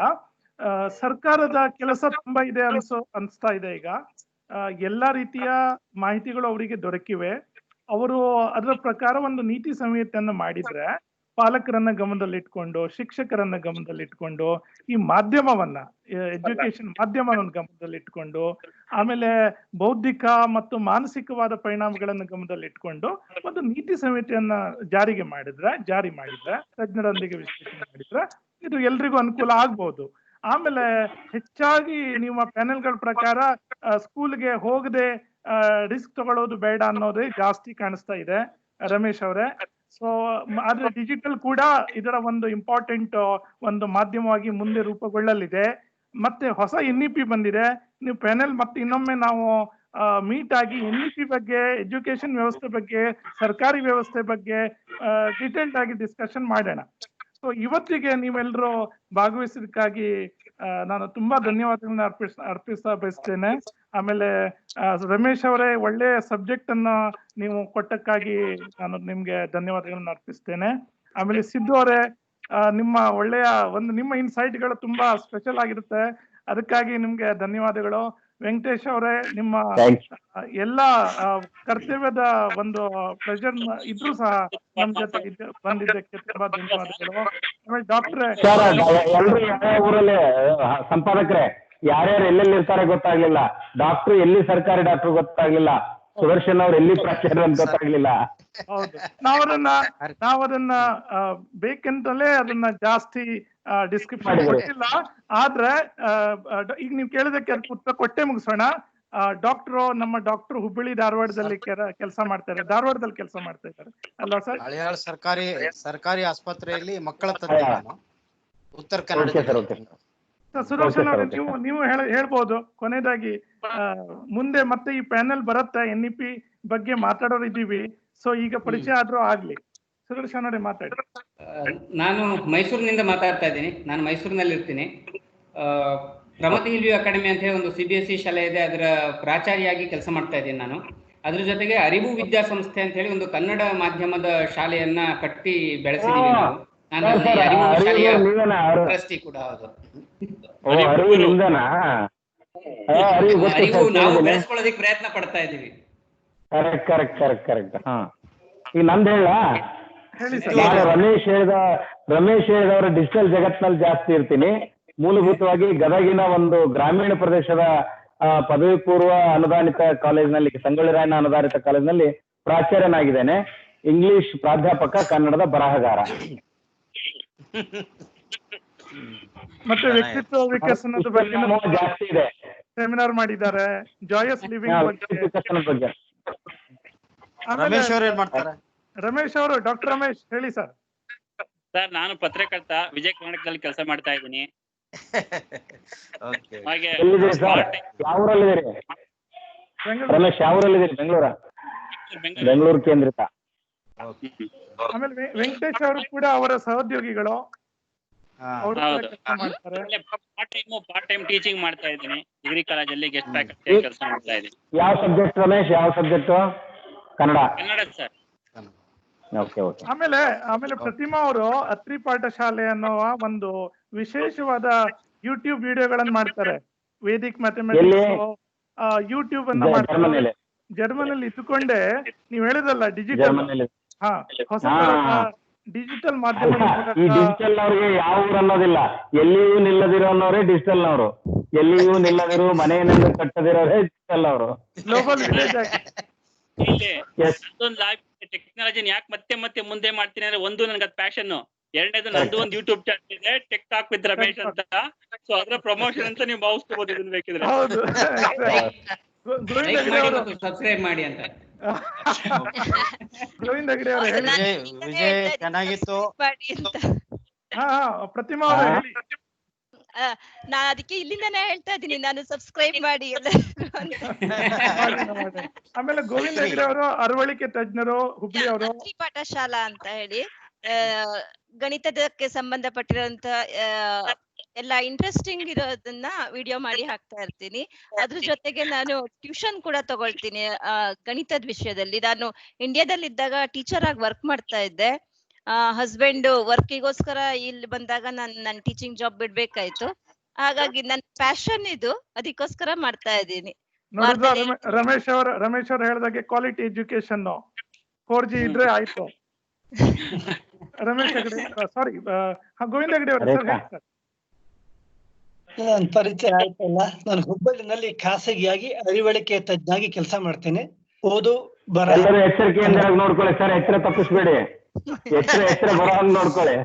ಸರ್ಕಾರದ ಕೆಲಸ ತುಂಬಾ ಇದೆ ಅನ್ಸ್ತಾ ಇದೆ. ಈಗ ಎಲ್ಲಾ ರೀತಿಯ ಮಾಹಿತಿಗಳು ಅವರಿಗೆ ದೊರಕಿವೆ. ಅವರು ಅದರ ಪ್ರಕಾರ ಒಂದು ನೀತಿ ಸಂಹಿತೆಯನ್ನ ಮಾಡಿದ್ರೆ ಪಾಲಕರನ್ನ ಗಮನದಲ್ಲಿಟ್ಕೊಂಡು, ಶಿಕ್ಷಕರನ್ನ ಗಮನದಲ್ಲಿಟ್ಕೊಂಡು, ಈ ಮಾಧ್ಯಮವನ್ನ ಎಜುಕೇಶನ್ ಮಾಧ್ಯಮವನ್ನು ಗಮನದಲ್ಲಿಟ್ಕೊಂಡು, ಆಮೇಲೆ ಬೌದ್ಧಿಕ ಮತ್ತು ಮಾನಸಿಕವಾದ ಪರಿಣಾಮಗಳನ್ನು ಗಮನದಲ್ಲಿಟ್ಕೊಂಡು ಒಂದು ನೀತಿ ಸಂಹಿತೆಯನ್ನ ಜಾರಿ ಮಾಡಿದ್ರೆ ತಜ್ಞರೊಂದಿಗೆ ವಿಶ್ಲೇಷಣೆ ಮಾಡಿದ್ರೆ ಇದು ಎಲ್ರಿಗೂ ಅನುಕೂಲ ಆಗ್ಬಹುದು. ಆಮೇಲೆ ಹೆಚ್ಚಾಗಿ ನಿಮ್ಮ ಪ್ಯಾನೆಲ್ಗಳ ಪ್ರಕಾರ ಸ್ಕೂಲ್ಗೆ ಹೋಗದೆ ರಿಸ್ಕ್ ತಗೊಳ್ಳೋದು ಬೇಡ ಅನ್ನೋದೇ ಜಾಸ್ತಿ ಕಾಣಿಸ್ತಾ ಇದೆ ರಮೇಶ್ ಅವರೇ. ಸೊ ಆದ್ರೆ ಡಿಜಿಟಲ್ ಕೂಡ ಇದರ ಒಂದು ಇಂಪಾರ್ಟೆಂಟ್ ಒಂದು ಮಾಧ್ಯಮವಾಗಿ ಮುಂದೆ ರೂಪುಗೊಳ್ಳಲಿದೆ. ಮತ್ತೆ ಹೊಸ NEP ಬಂದಿದೆ. ನೀವು ಪ್ಯಾನೆಲ್ ಮತ್ತೆ ಇನ್ನೊಮ್ಮೆ ನಾವು ಮೀಟ್ ಆಗಿ NEP ಬಗ್ಗೆ, ಎಜುಕೇಶನ್ ವ್ಯವಸ್ಥೆ ಬಗ್ಗೆ, ಸರ್ಕಾರಿ ವ್ಯವಸ್ಥೆ ಬಗ್ಗೆ ಡೀಟೇಲ್ಡ್ ಆಗಿ ಡಿಸ್ಕಷನ್ ಮಾಡೋಣ. ಸೊ ಇವತ್ತಿಗೆ ನೀವೆಲ್ಲರೂ ಭಾಗವಹಿಸಿದಕ್ಕಾಗಿ ನಾನು ತುಂಬಾ ಧನ್ಯವಾದಗಳನ್ನ ಅರ್ಪಿಸ್ತಾ ಬಯಸ್ತೇನೆ. ಆಮೇಲೆ ರಮೇಶ್ ಅವರೇ, ಒಳ್ಳೆಯ ಸಬ್ಜೆಕ್ಟ್ ಅನ್ನ ನೀವು ಕೊಟ್ಟಕ್ಕಾಗಿ ನಾನು ನಿಮ್ಗೆ ಧನ್ಯವಾದಗಳನ್ನ ಅರ್ಪಿಸ್ತೇನೆ. ಆಮೇಲೆ ಸಿದ್ದು ಅವರೇ, ನಿಮ್ಮ ಒಳ್ಳೆಯ ನಿಮ್ಮ ಇನ್ಸೈಟ್ಗಳು ತುಂಬಾ ಸ್ಪೆಷಲ್ ಆಗಿರುತ್ತೆ, ಅದಕ್ಕಾಗಿ ನಿಮ್ಗೆ ಧನ್ಯವಾದಗಳು. ವೆಂಕಟೇಶ್ ಅವರೇ, ನಿಮ್ಮ ಎಲ್ಲ ಕರ್ತವ್ಯದ ಒಂದು ಪ್ರೆಷರ್ ಇದ್ರೂ ಸಹ ನಮ್ ಜೊತೆ ಬಂದಿದ್ದಕ್ಕೆ ತುಂಬಾ ಧನ್ಯವಾದಗಳು. ಆಮೇಲೆ ಡಾಕ್ಟ್ರೇ, ಎಲ್ರು ಯಾವ ಊರಲ್ಲಿ ಸಂಪಾದಕರೇ ಯಾರ್ಯಾರು ಎಲ್ಲೆಲ್ಲಿ ಇರ್ತಾರೆ ಗೊತ್ತಾಗ್ಲಿಲ್ಲ. ಡಾಕ್ಟ್ರು ಎಲ್ಲಿ ಸರ್ಕಾರಿ ಡಾಕ್ಟ್ರು ಗೊತ್ತಾಗ್ಲಿಲ್ಲ. ಸುದರ್ಶನ್ ಅವ್ರು ಎಲ್ಲಿ ಪ್ರಾಚಾರ್ಯ ಅಂತ ಗೊತ್ತಾಗ್ಲಿಲ್ಲ. ಹೌದು, ನಾವದನ್ನ ಬೇಕಂತಲೇ ಅದನ್ನ ಜಾಸ್ತಿ ಡಿಸ್ಕ್ರಿಪ್ಷನ್ ಕೊಟ್ಟಿಲ್ಲ. ಆದ್ರೆ ಈಗ ನೀವು ಕೇಳಿದಕ್ಕೆ ಅದಕ್ಕೆ ಉತ್ತರ ಕೊಟ್ಟೆ ಮುಗಿಸೋಣ. ನಮ್ಮ ಡಾಕ್ಟರ್ ಹುಬ್ಬಳ್ಳಿ ಧಾರವಾಡದಲ್ಲಿ ಕೆಲಸ ಮಾಡ್ತಾರೆ, ಧಾರವಾಡದಲ್ಲಿ ಕೆಲಸ ಮಾಡ್ತಾ ಇದ್ದಾರೆ ಅಲ್ವಾ ಸರ್? ಹಳಿಯಾಳ್ ಸರ್ಕಾರಿ ಆಸ್ಪತ್ರೆಯಲ್ಲಿ ಮಕ್ಕಳ ತಜ್ಞ, ಉತ್ತರ ಕನ್ನಡ. ಸುದರ್ಶನ್ ಅವರೇ, ನೀವು ಹೇಳ್ಬೋದು ಕೊನೆಯದಾಗಿ. ಮುಂದೆ ಮತ್ತೆ ಈ ಪ್ಯಾನೆಲ್ ಬರುತ್ತೆ, NEP ಬಗ್ಗೆ ಮಾತಾಡೋರಿದ್ದೀವಿ. ಸೊ ಈಗ ಪರಿಚಯ ಆದ್ರೂ ಆಗ್ಲಿ. ಸುದರ್ಶನ್ ಅವರೇ ಮಾತಾಡಿ. ನಾನು ಮೈಸೂರಿನಿಂದ ಮಾತಾಡ್ತಾ ಇದ್ದೀನಿ. ನಾನು ಮೈಸೂರಿನಲ್ಲಿ ಇರ್ತೀನಿ. ಪ್ರಮತಿ ಹಿಲ್ಯೂ ಅಕಾಡೆಮಿ ಅಂತ ಹೇಳಿ ಒಂದು CBSE ಶಾಲೆ ಇದೆ, ಅದರ ಪ್ರಾಚಾರ್ಯಾಗಿ ಕೆಲಸ ಮಾಡ್ತಾ ಇದ್ದೀನಿ ನಾನು. ಅದ್ರ ಜೊತೆಗೆ ಅರಿವು ವಿದ್ಯಾಸಂಸ್ಥೆ ಅಂತ ಹೇಳಿ ಒಂದು ಕನ್ನಡ ಮಾಧ್ಯಮದ ಶಾಲೆಯನ್ನ ಕಟ್ಟಿ ಬೆಳೆಸಿದೀವಿ ನಾವು. ನಾನು ಅರಿವು ಶಾಲೆಯ ಟ್ರಸ್ಟಿ ಕೂಡ ಹೌದು. ಅರಿವು ನಾವು ಬೆಳೆಸ್ಕೊಳ್ಳೋದಕ್ಕೆ ಪ್ರಯತ್ನ ಪಡ್ತಾ ಇದೀವಿ. ಕರೆಕ್ಟ್. ಈಗ ನಂದು ಹೇಳ, ರಮೇಶ್ ಹೇಳಿದವರು ಡಿಜಿಟಲ್ ಜಗತ್ನಲ್ಲಿ ಜಾಸ್ತಿ ಇರ್ತೀನಿ. ಮೂಲಭೂತವಾಗಿ ಗದಗಿನ ಒಂದು ಗ್ರಾಮೀಣ ಪ್ರದೇಶದ ಪದವಿ ಪೂರ್ವ ಅನುದಾನಿತ ಕಾಲೇಜ್ನಲ್ಲಿ, ಸಂಗೊಳ್ಳಿ ರಾಯಣ್ಣ ಅನುದಾನಿತ ಕಾಲೇಜ್ನಲ್ಲಿ ಪ್ರಾಚಾರ್ಯನಾಗಿದ್ದೇನೆ. ಇಂಗ್ಲಿಷ್ ಪ್ರಾಧ್ಯಾಪಕ, ಕನ್ನಡದ ಬರಹಗಾರ. ಮತ್ತೆ ವ್ಯಕ್ತಿತ್ವ ವಿಕಸನದ ಬಗ್ಗೆ ಜಾಸ್ತಿ ಇದೆ, ಸೆಮಿನಾರ್ ಮಾಡಿದ್ದಾರೆ. ಜಾಯಸ್ ಲಿವಿಂಗ್ ಬಗ್ಗೆ. ರಮೇಶ್ ಅವರು ಏನ್ ಮಾಡ್ತಾರೆ? ರಮೇಶ್ ಅವರು, ಡಾಕ್ಟರ್ ರಮೇಶ್ ಹೇಳಿ ಸರ್. ಸರ್, ನಾನು ಪತ್ರಕರ್ತ, ವಿಜಯ ಕರ್ನಾಟಕದಲ್ಲಿ ಕೆಲಸ ಮಾಡ್ತಾ ಇದ್ದೀನಿ. ಹಾಗೆ ರಮೇಶ್ ಯಾವ ಊರಲ್ಲಿದ್ದೀರಿ? ಬೆಂಗಳೂರು ಕೇಂದ್ರಿತ. ಆಮೇಲೆ ವೆಂಕಟೇಶ್ ಅವರು ಕೂಡ ಅವರ ಸಹೋದ್ಯೋಗಿಗಳು. ಪಾರ್ಟ್ ಟೈಮ್ ಟೀಚಿಂಗ್ ಮಾಡ್ತಾ ಇದ್ದೀನಿ. ಡಿಗ್ರಿ ಕಾಲೇಜಲ್ಲಿ ಗೆಸ್ಟ್ ಫ್ಯಾಕಲ್ಟಿ ಕೆಲಸ ಮಾಡ್ತಾ ಇದ್ದೀನಿ. ಯಾವ ಸಬ್ಜೆಕ್ಟ್ ರಮೇಶ್? ಯಾವ ಸಬ್ಜೆಕ್ಟ್? ಕನ್ನಡ ಸರ್. ಆಮೇಲೆ ಪ್ರತಿಮಾ ಅವರು ಅತ್ರಿ ಪಾಠಶಾಲೆ ಅನ್ನುವ ಒಂದು ವಿಶೇಷವಾದ ಯೂಟ್ಯೂಬ್ ವಿಡಿಯೋಗಳನ್ನ ಮಾಡ್ತಾರೆ. ವೇದಿಕ್ ಮ್ಯಾಥಮೆಟಿಕ್ಸ್ ಯೂಟ್ಯೂಬ್ ಅನ್ನ ಮಾಡ್ತಾರೆ. ಜರ್ಮನಿಯಲ್ಲಿ ಇದ್ದುಕೊಂಡೇ ನೀವು ಹೇಳಿದ್ರಲ್ಲ ಡಿಜಿಟಲ್, ಹೊಸ ಡಿಜಿಟಲ್ ಮಾಧ್ಯಮ. ಈ ಡಿಜಿಟಲ್ ನವರಿಗೆ ಯಾವ ಊರು ಅನ್ನೋದಿಲ್ಲ, ಎಲ್ಲಿಯೂ ನಿಲ್ಲದಿರೋ ಅನ್ನೋರೇ ಡಿಜಿಟಲ್ ನವರು. ಎಲ್ಲಿಯೂ ನಿಲ್ಲದಿರೋ, ಮನೆಯನ್ನೆಂದು ಕಟ್ಟದಿರೋರೇ ಡಿಜಿಟಲ್ ಅವರು. ಗ್ಲೋಬಲ್ ವಿಲೇಜ್ ಆಗಿ ಟೆಕ್ನಾಲಜಿನ ಯಾಕೆ ಮತ್ತೆ ಮುಂದೆ ಮಾಡ್ತೀನಿ ಅಂದ್ರೆ, ಒಂದು ನನ್ಗೆ ಅದು ಪ್ಯಾಷನ್, ಎರಡನೇದು ನಂದು ಒಂದು ಯೂಟ್ಯೂಬ್ ಚಾನಲ್ ಇದೆ, ಟೆಕ್ ಟಾಕ್ ವಿತ್ ರಮೇಶ್ ಅಂತ. ಸೊ ಅದ್ರ ಪ್ರಮೋಷನ್ ಅಂತ ನೀವು ಭಾವಿಸ್ಕೋಬಹುದು ಇದನ್ನ ಬೇಕಿದ್ರೆ. ಹೌದು, ಸಬ್ಸ್ಕ್ರೈಬ್ ಮಾಡಿ ಅಂತ. ಗೋವಿಂದ ಹೆಗಡೆ ಅವರು ಹೇಳಿ. ವಿಜಯ್ ಚೆನ್ನಾಗಿತ್ತು. ಪ್ರತಿಮಾ ಅವರು ಹೇಳಿ. ನಾ ಅದಕ್ಕೆ ಇಲ್ಲಿಂದಾನೇ ಹೇಳ್ತಾ ಇದ್ದೀನಿ, ನಾನು ಸಬ್ಸ್ಕ್ರೈಬ್ ಮಾಡಿ ಎಲ್ಲ. ಆಮೇಲೆ ಗೋವಿಂದ ಹೆಗಡೆ ಅವರು ಅರವಳಿಕೆ ತಜ್ಞರು, ಹುಬ್ಳಿ ಅವರು. ಪಾಠಶಾಲಾ ಅಂತ ಹೇಳಿ ಗಣಿತದಕ್ಕೆ ಸಂಬಂಧಪಟ್ಟಿರುವಂತ ಎಲ್ಲ ಇಂಟ್ರೆಸ್ಟಿಂಗ್ ಇರೋದನ್ನ ವಿಡಿಯೋ ಮಾಡಿ ಹಾಕ್ತಾ ಇರ್ತೀನಿ. ಅದ್ರ ಜೊತೆಗೆ ನಾನು ಟ್ಯೂಷನ್ ಕೂಡ ತಗೊಳ್ತೀನಿ ಗಣಿತದ ವಿಷಯದಲ್ಲಿ. ನಾನು ಇಂಡಿಯಾದಲ್ಲಿದ್ದಾಗ ಟೀಚರ್ ಆಗಿ ವರ್ಕ್ ಮಾಡ್ತಾ ಇದ್ದೆ. ಹಸ್ಬೆಂಡ್ ವರ್ಕಿಗೋಸ್ಕರ ಇಲ್ಲಿ ಬಂದಾಗ ನನ್ ಟೀಚಿಂಗ್ ಜಾಬ್ ಬಿಡ್ಬೇಕಾಯ್ತು. ಹಾಗಾಗಿ ನನ್ ಪ್ಯಾಷನ್ ಇದು, ಅದಕ್ಕೋಸ್ಕರ ಮಾಡ್ತಾ ಇದ್ದೀನಿ. ರಮೇಶ್ ಅವ್ರು ಹೇಳಿದಾಗೆ ಕ್ವಾಲಿಟಿ ಎಜುಕೇಶನ್ 4G ಇದ್ರೆ ಆಯ್ತು. ರಮೇಶ್ ಹೆಗಡೆ, ಸಾರಿ ಗೋವಿಂದ ಹೆಗಡೆ ಅವರು ಸರ್ ಹೇಳಿ ಸರ್. ನನ್ನ ಪರಿಚಯ ಆಯ್ತಲ್ಲ, ನಾನು ಹುಬ್ಬಳ್ಳಿನಲ್ಲಿ ಖಾಸಗಿಯಾಗಿ ಅರಿವಳಿಕೆ ತಜ್ಞಾಗಿ ಕೆಲಸ ಮಾಡ್ತೇನೆ. ಓದು ಬರ ಎಚ್ಚರಿಕೆಯಿಂದ ನೋಡ್ಕೊಳ್ಳಿ ಸರ್, ಎಚ್ಚರ ತಪ್ಪಿಸ್ಬೇಡಿ, ಎಚ್ಚರ ಬರೋ ಹಂಗ್ ನೋಡ್ಕೊಳ್ಳಿ.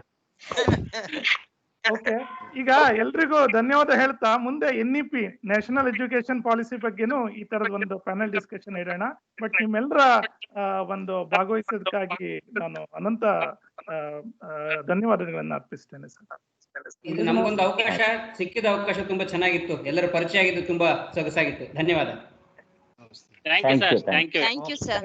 ಓಕೆ, ಈಗ ಎಲ್ರಿಗೂ ಧನ್ಯವಾದ ಹೇಳ್ತಾ ಮುಂದೆ NEP ನ್ಯಾಷನಲ್ ಎಜುಕೇಶನ್ ಪಾಲಿಸಿ ಬಗ್ಗೆನೂ ಈ ತರದ ಒಂದು ಪ್ಯಾನೆಲ್ ಡಿಸ್ಕಷನ್ ಇಡೋಣ. ಬಟ್ ನಿಮ್ಮೆಲ್ಲರ ಒಂದು ಭಾಗವಹಿಸೋದಕ್ಕಾಗಿ ನಾನು ಅನಂತ ಧನ್ಯವಾದಗಳನ್ನ ಅರ್ಪಿಸ್ತೇನೆ ಸರ್. ಇದು ನಮಗೊಂದು ಅವಕಾಶ ಸಿಕ್ಕಿದ ಅವಕಾಶ ತುಂಬಾ ಚೆನ್ನಾಗಿತ್ತು, ಎಲ್ಲರ ಪರಿಚಯ ಆಗಿದ್ದು ತುಂಬಾ ಸೊಗಸಾಗಿತ್ತು. ಧನ್ಯವಾದ. Thank you sir.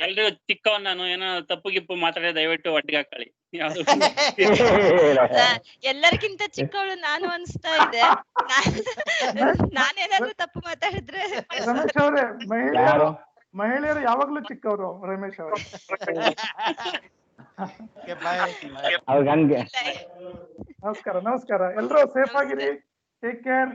ಎಲ್ರಿಗೂ ಚಿಕ್ಕವನ್ ನಾನು ಏನೋ ತಪ್ಪು ಗಿಪ್ಪು ಮಾತಾಡಿದ್ರೆ ದಯವಿಟ್ಟು ಒಟ್ಟಿಗೆ ಹಾಕೊಳ್ಳಿ. ಎಲ್ಲರಿಗಿಂತ ಚಿಕ್ಕವಳು ನಾನು ಅನ್ಸ್ತಾ ಇದೆ. ನಾನೇನಾದ್ರೂ ತಪ್ಪು ಮಾತಾಡಿದ್ರೆ ರಮೇಶ್ ಅವರೇ, ಮಹಿಳೆಯರು ಯಾವಾಗ್ಲೂ ಚಿಕ್ಕವರು. ರಮೇಶ್ ಅವರು ನಮಸ್ಕಾರ. ಎಲ್ಲರೂ ಸೇಫ್ ಆಗಿರಿ. Take care.